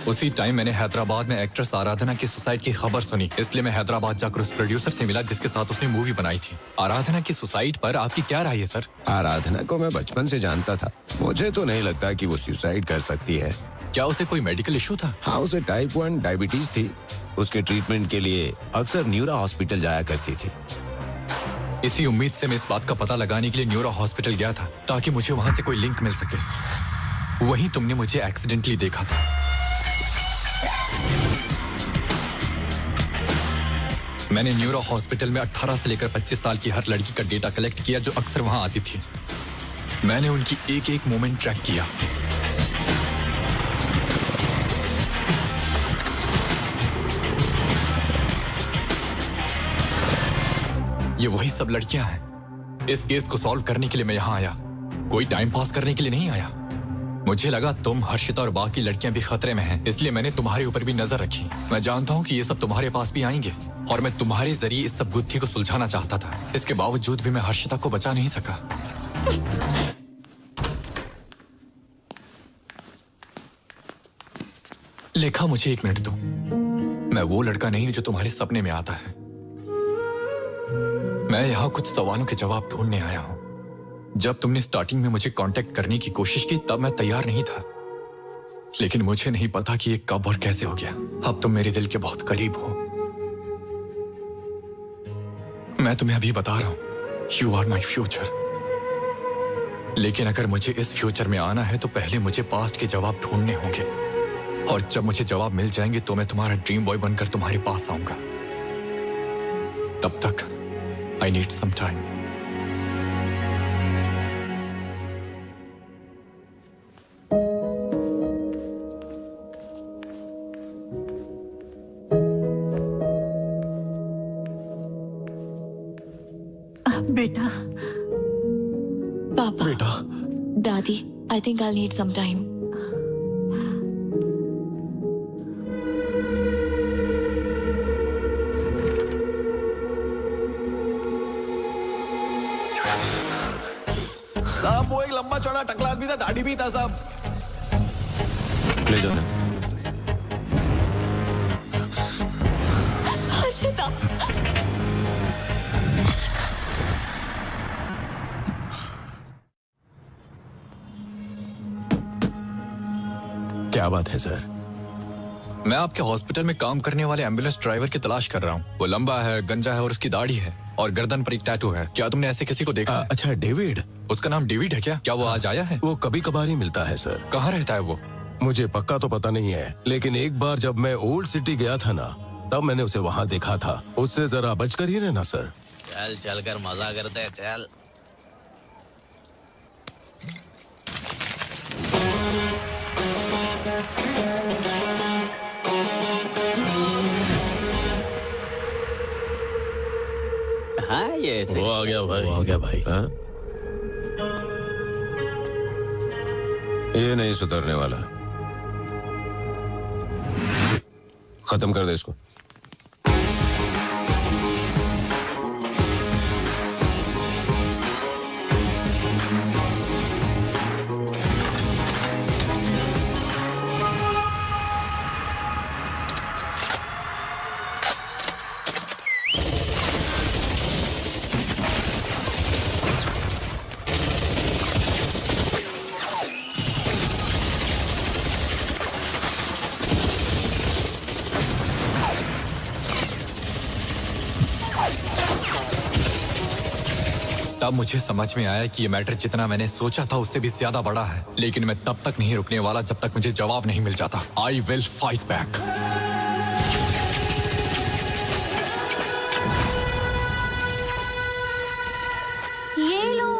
उसी टाइम मैंने हैदराबाद में एक्ट्रेस आराधना की सुसाइड की खबर सुनी, इसलिए मैं हैदराबाद जाकर उस प्रोड्यूसर से मिला जिसके साथ उसने मूवी बनाई थी। आराधना की सुसाइड पर आपकी क्या राय है सर? आराधना को मैं बचपन से जानता था, मुझे तो नहीं लगता कि वो सुसाइड कर सकती है। क्या उसे कोई मेडिकल इशू था? हाँ, उसे टाइप 1 डायबिटीज थी। उसके ट्रीटमेंट के लिए अक्सर न्यूरो हॉस्पिटल जाया करती थी। इसी उम्मीद से मैं इस बात का पता लगाने के लिए न्यूरो हॉस्पिटल गया था ताकि मुझे वहां से कोई लिंक मिल सके। वहीं तुमने मुझे एक्सीडेंटली देखा था। मैंने न्यूरो हॉस्पिटल में 18 से लेकर 25 साल की हर लड़की का डेटा कलेक्ट किया जो अक्सर वहां आती थी। मैंने उनकी एक एक मोमेंट ट्रैक किया। ये वही सब लड़कियां हैं। इस केस को सॉल्व करने के लिए मैं यहां आया, कोई टाइम पास करने के लिए नहीं आया। मुझे लगा तुम, हर्षिता और बाकी लड़कियां भी खतरे में हैं, इसलिए मैंने तुम्हारे ऊपर भी नजर रखी। मैं जानता हूं कि ये सब तुम्हारे पास भी आएंगे और मैं तुम्हारे जरिए इस सब गुत्थी को सुलझाना चाहता था। इसके बावजूद भी मैं हर्षिता को बचा नहीं सका। लेखा, मुझे 1 मिनट दो। मैं वो लड़का नहीं हूं जो तुम्हारे सपने में आता है। मैं यहाँ कुछ सवालों के जवाब ढूंढने आया हूं। जब तुमने स्टार्टिंग में मुझे कांटेक्ट करने की कोशिश की तब मैं तैयार नहीं था, लेकिन मुझे नहीं पता कि ये कब और कैसे हो गया। अब तुम मेरे दिल के बहुत करीब हो। मैं तुम्हें अभी बता रहा हूं, यू आर माई फ्यूचर। लेकिन अगर मुझे इस फ्यूचर में आना है तो पहले मुझे पास्ट के जवाब ढूंढने होंगे, और जब मुझे जवाब मिल जाएंगे तो मैं तुम्हारा ड्रीम बॉय बनकर तुम्हारे पास आऊंगा। तब तक आई नीड सम टाइम। बेटा, पापा, बेटा, दादी, I think I need some time. साहब वो एक लंबा चौड़ा टकला आदमी था, दाढ़ी भी था साहब। ले जाना। हर्षिता, क्या बात है सर? मैं आपके हॉस्पिटल में काम करने वाले एम्बुलेंस ड्राइवर की तलाश कर रहा हूँ। वो लंबा है, गंजा है और उसकी दाढ़ी है और गर्दन पर एक टैटू है। क्या तुमने ऐसे किसी को देखा है? अच्छा, डेविड। उसका नाम डेविड है क्या? क्या वो आज आया है? वो कभी कभार ही मिलता है सर। कहाँ रहता है वो? मुझे पक्का तो पता नहीं है, लेकिन एक बार जब मैं ओल्ड सिटी गया था ना, तब मैंने उसे वहाँ देखा था। उससे जरा बचकर ही रहना सर। चल चल कर मजा करते हैं, चल। हाँ, ये ऐसे। वो आ गया भाई। वो आ गया भाई। हाँ? ये नहीं सुधरने वाला। खत्म कर दे इसको। तब मुझे समझ में आया कि ये मैटर जितना मैंने सोचा था उससे भी ज्यादा बड़ा है। लेकिन मैं तब तक नहीं रुकने वाला जब तक मुझे जवाब नहीं मिल जाता। I will fight back. ये लो।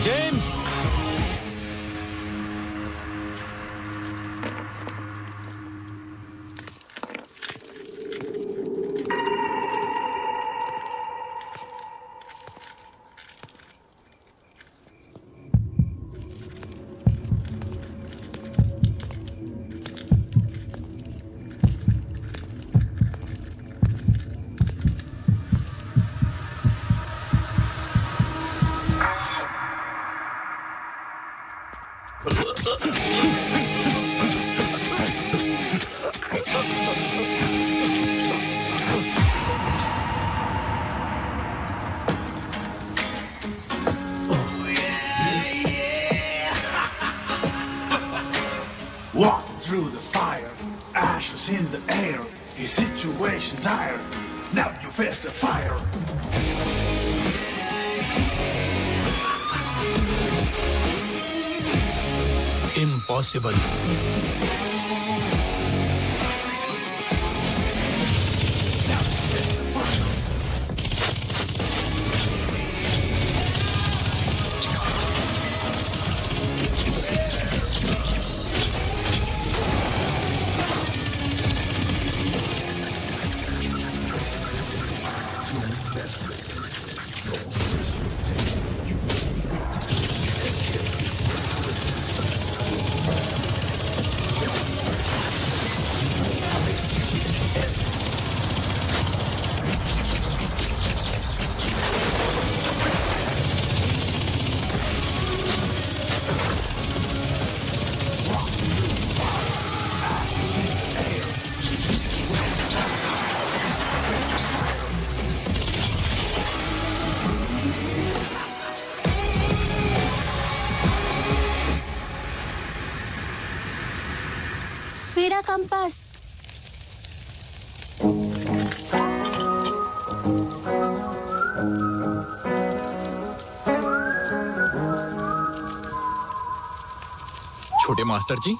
James! Walking through the fire, ashes in the air, his situation dire. Now you face the fire. Impossible. मेरा कंपास। छोटे मास्टर जी,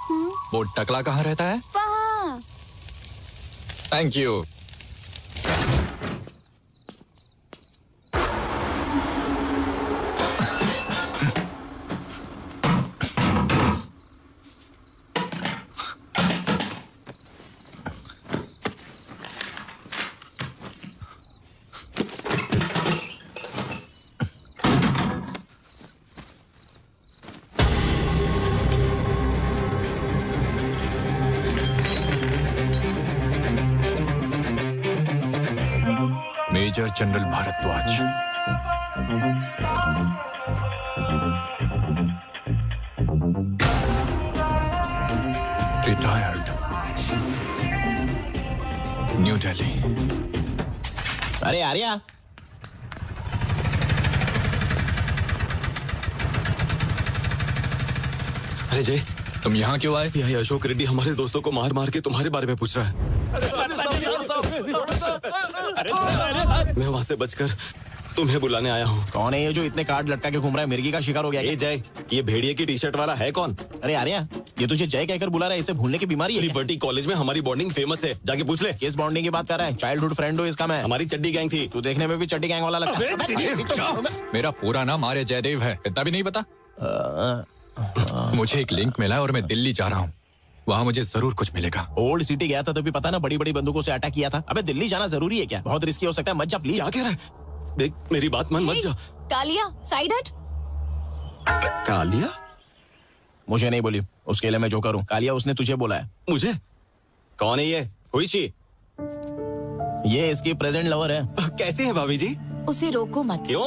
वो टकला कहाँ रहता है? वहाँ। थैंक यू। Major general Bhardwaj. Retired, New Delhi. अरे आर्या, अरे जय, तुम यहाँ क्यों आए? सीआई अशोक रेड्डी हमारे दोस्तों को मार मार के तुम्हारे बारे में पूछ रहा है। मैं वहाँ से बचकर तुम्हें बुलाने आया हूँ। कौन है ये जो इतने कार्ड लटका के घूम रहा है? मिर्गी का शिकार हो गया? ये जय, ये भेड़िए की टी शर्ट वाला है कौन? अरे आर्या, ये तुझे जय कहकर बुला रहा है, इसे भूलने की बीमारी है क्या? लिबर्टी कॉलेज में हमारी बॉन्डिंग फेमस है, जाके पूछ ले। किस बॉन्डिंग की बात कर रहा है? चाइल्डहुड फ्रेंड हो इसका मैं। हमारी चड्डी गैंग थी। तू देखने में भी चड्डी गैंग वाला लगता है। मेरा पूरा नाम आर्य जयदेव है, इतना भी नहीं पता? मुझे एक लिंक मिला है और मैं दिल्ली जा रहा हूँ, वहाँ मुझे जरूर कुछ मिलेगा। ओल्ड सिटी गया था तो भी पता ना, बड़ी बड़ी बंदूकों से अटैक किया था। अबे दिल्ली जाना जरूरी है क्या? बहुत रिस्की हो सकता है, मत जा प्लीज। क्या कह रहा है? देख मेरी बात मान, मत जा। कालिया, साइड हट। कालिया? मुझे नहीं बोली, उसके लिए मैं जो करूँ। कालिया उसने तुझे बोला है। मुझे? कौन है ये? हुईची? ये इसकी प्रेजेंट लवर है। कैसे है भाभी जी? उसे रोको मत। क्यों?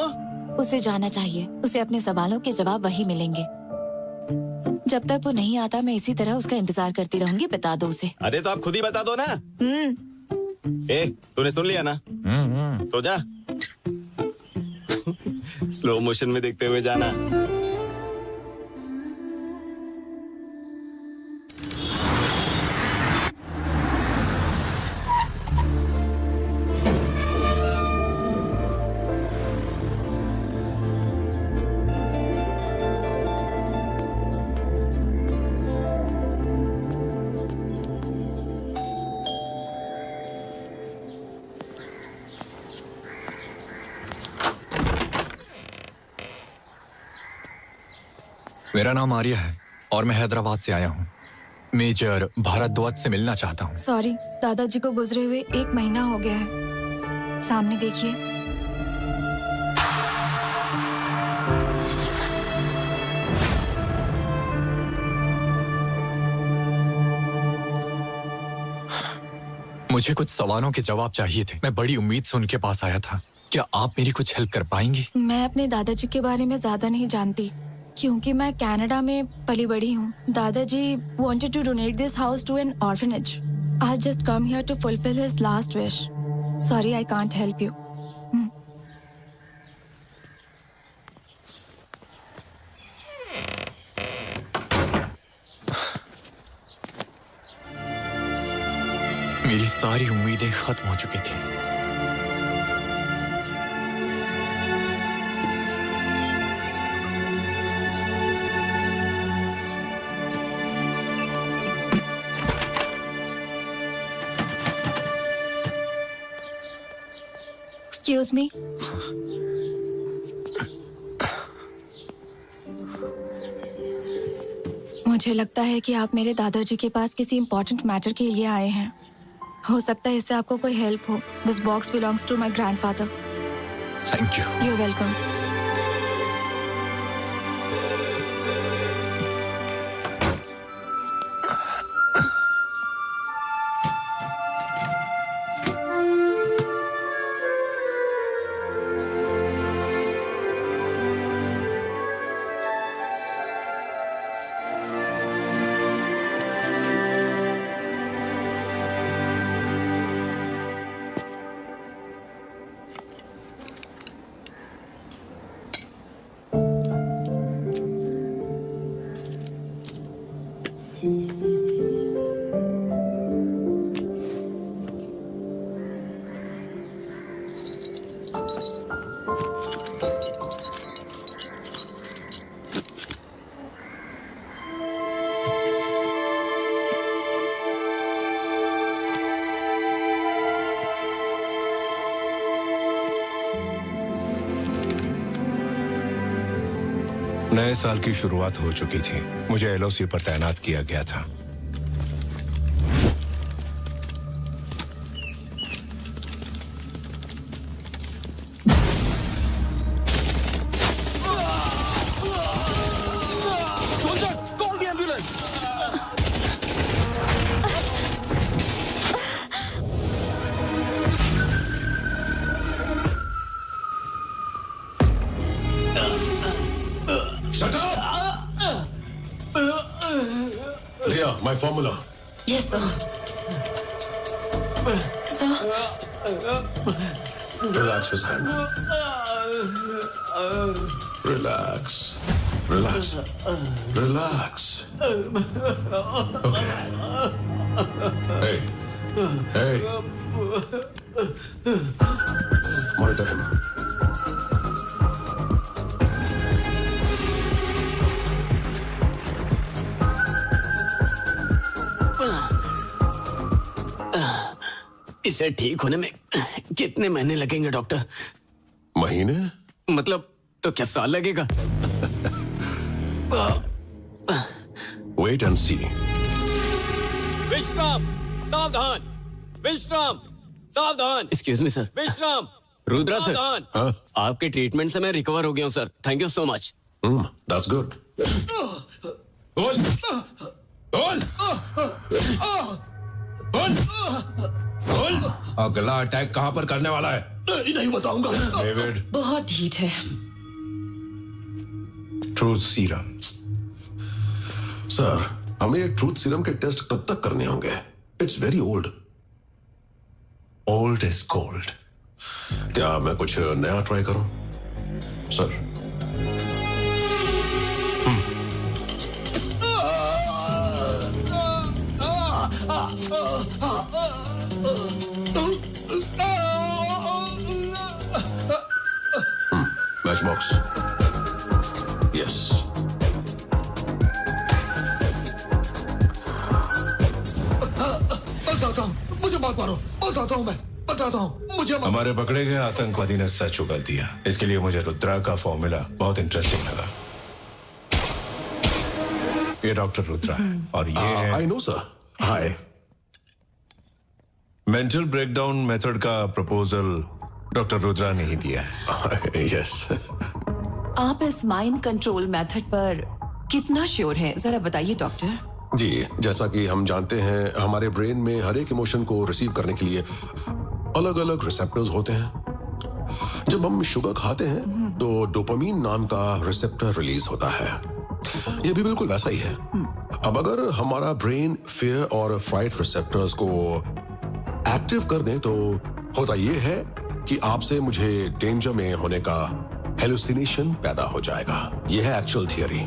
उसे जाना चाहिए, उसे अपने सवालों के जवाब वही मिलेंगे। जब तक वो नहीं आता मैं इसी तरह उसका इंतजार करती रहूंगी। बता दो उसे। अरे तो आप खुद ही बता दो ना। ए, तूने सुन लिया ना? तो जा। स्लो मोशन में देखते हुए जाना। मेरा नाम आर्य है और मैं हैदराबाद से आया हूँ। मेजर भारद्वाज से मिलना चाहता हूँ। सॉरी, दादाजी को गुजरे हुए 1 महीना हो गया है। सामने देखिए। मुझे कुछ सवालों के जवाब चाहिए थे। मैं बड़ी उम्मीद से उनके पास आया था। क्या आप मेरी कुछ हेल्प कर पाएंगी? मैं अपने दादाजी के बारे में ज्यादा नहीं जानती क्योंकि मैं कनाडा में पली बड़ी हूँ। दादाजी wanted to donate this house to an orphanage. I've just come here to fulfill his last wish. Sorry, I can't help you. मेरी सारी उम्मीदें खत्म हो चुकी थी। Excuse me. मुझे लगता है कि आप मेरे दादाजी के पास किसी इम्पोर्टेंट मैटर के लिए आए हैं। हो सकता है इससे आपको कोई हेल्प हो। This box belongs to my grandfather. Thank you. You're welcome. नए साल की शुरुआत हो चुकी थी। मुझे एलओसी पर तैनात किया गया था। Riya, my formula. Yes sir. Sir relax his hand. Relax relax relax. Okay. Hey monitor him. इसे ठीक होने में कितने महीने लगेंगे डॉक्टर? महीने? मतलब तो क्या साल लगेगा? वेट एंड सी। विश्राम, सावधान। विश्राम, सावधान। Excuse me sir. विश्राम। रुद्रा सर, हाँ? आपके ट्रीटमेंट से मैं रिकवर हो गया हूँ sir. Thank you so much. That's good. बोल बोल बोल बोल। अगला अटैक कहां पर करने वाला है? नहीं बताऊंगा। डेविड, बहुत हीट है। Truth serum. सर हमें ये ट्रूथ सीरम के टेस्ट कब तक करने होंगे? It's very old. Old is gold. क्या मैं कुछ नया ट्राई करूं सर? Match box. यस। बताता हूँ, मुझे मत मारो। बताता हूँ, मैं बताता हूँ, मुझे मत। हमारे पकड़े गए आतंकवादी ने सच उगल दिया। इसके लिए मुझे रुद्रा का फॉर्मूला बहुत इंटरेस्टिंग लगा। ये डॉक्टर रुद्रा है और ये है। I know sir. Hi. Mental breakdown method का प्रपोजल डॉक्टर रुद्रा ने ही दिया है। यस। आप इस माइंड कंट्रोल मेथड पर कितना श्योर हैं? जरा बताइए डॉक्टर। जी, जैसा कि हम जानते हैं हमारे ब्रेन में हर एक इमोशन को रिसीव करने के लिए अलग अलग रिसेप्टर्स होते हैं। जब हम शुगर खाते हैं तो डोपामीन नाम का रिसेप्टर रिलीज होता है। ये भी बिल्कुल वैसा ही है। अब अगर हमारा ब्रेन फियर और फ्राइट रिसेप्टर्स को एक्टिव कर दें तो होता ये है कि आपसे मुझे डेंजर में होने का हेलुसिनेशन पैदा हो जाएगा। यह है actual theory.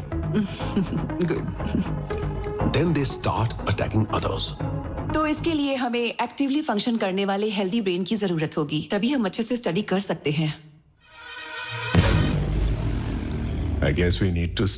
Then they start attacking others. तो इसके लिए हमें एक्टिवली फंक्शन करने वाले हेल्दी ब्रेन की जरूरत होगी, तभी हम अच्छे से स्टडी कर सकते हैं। I guess we need to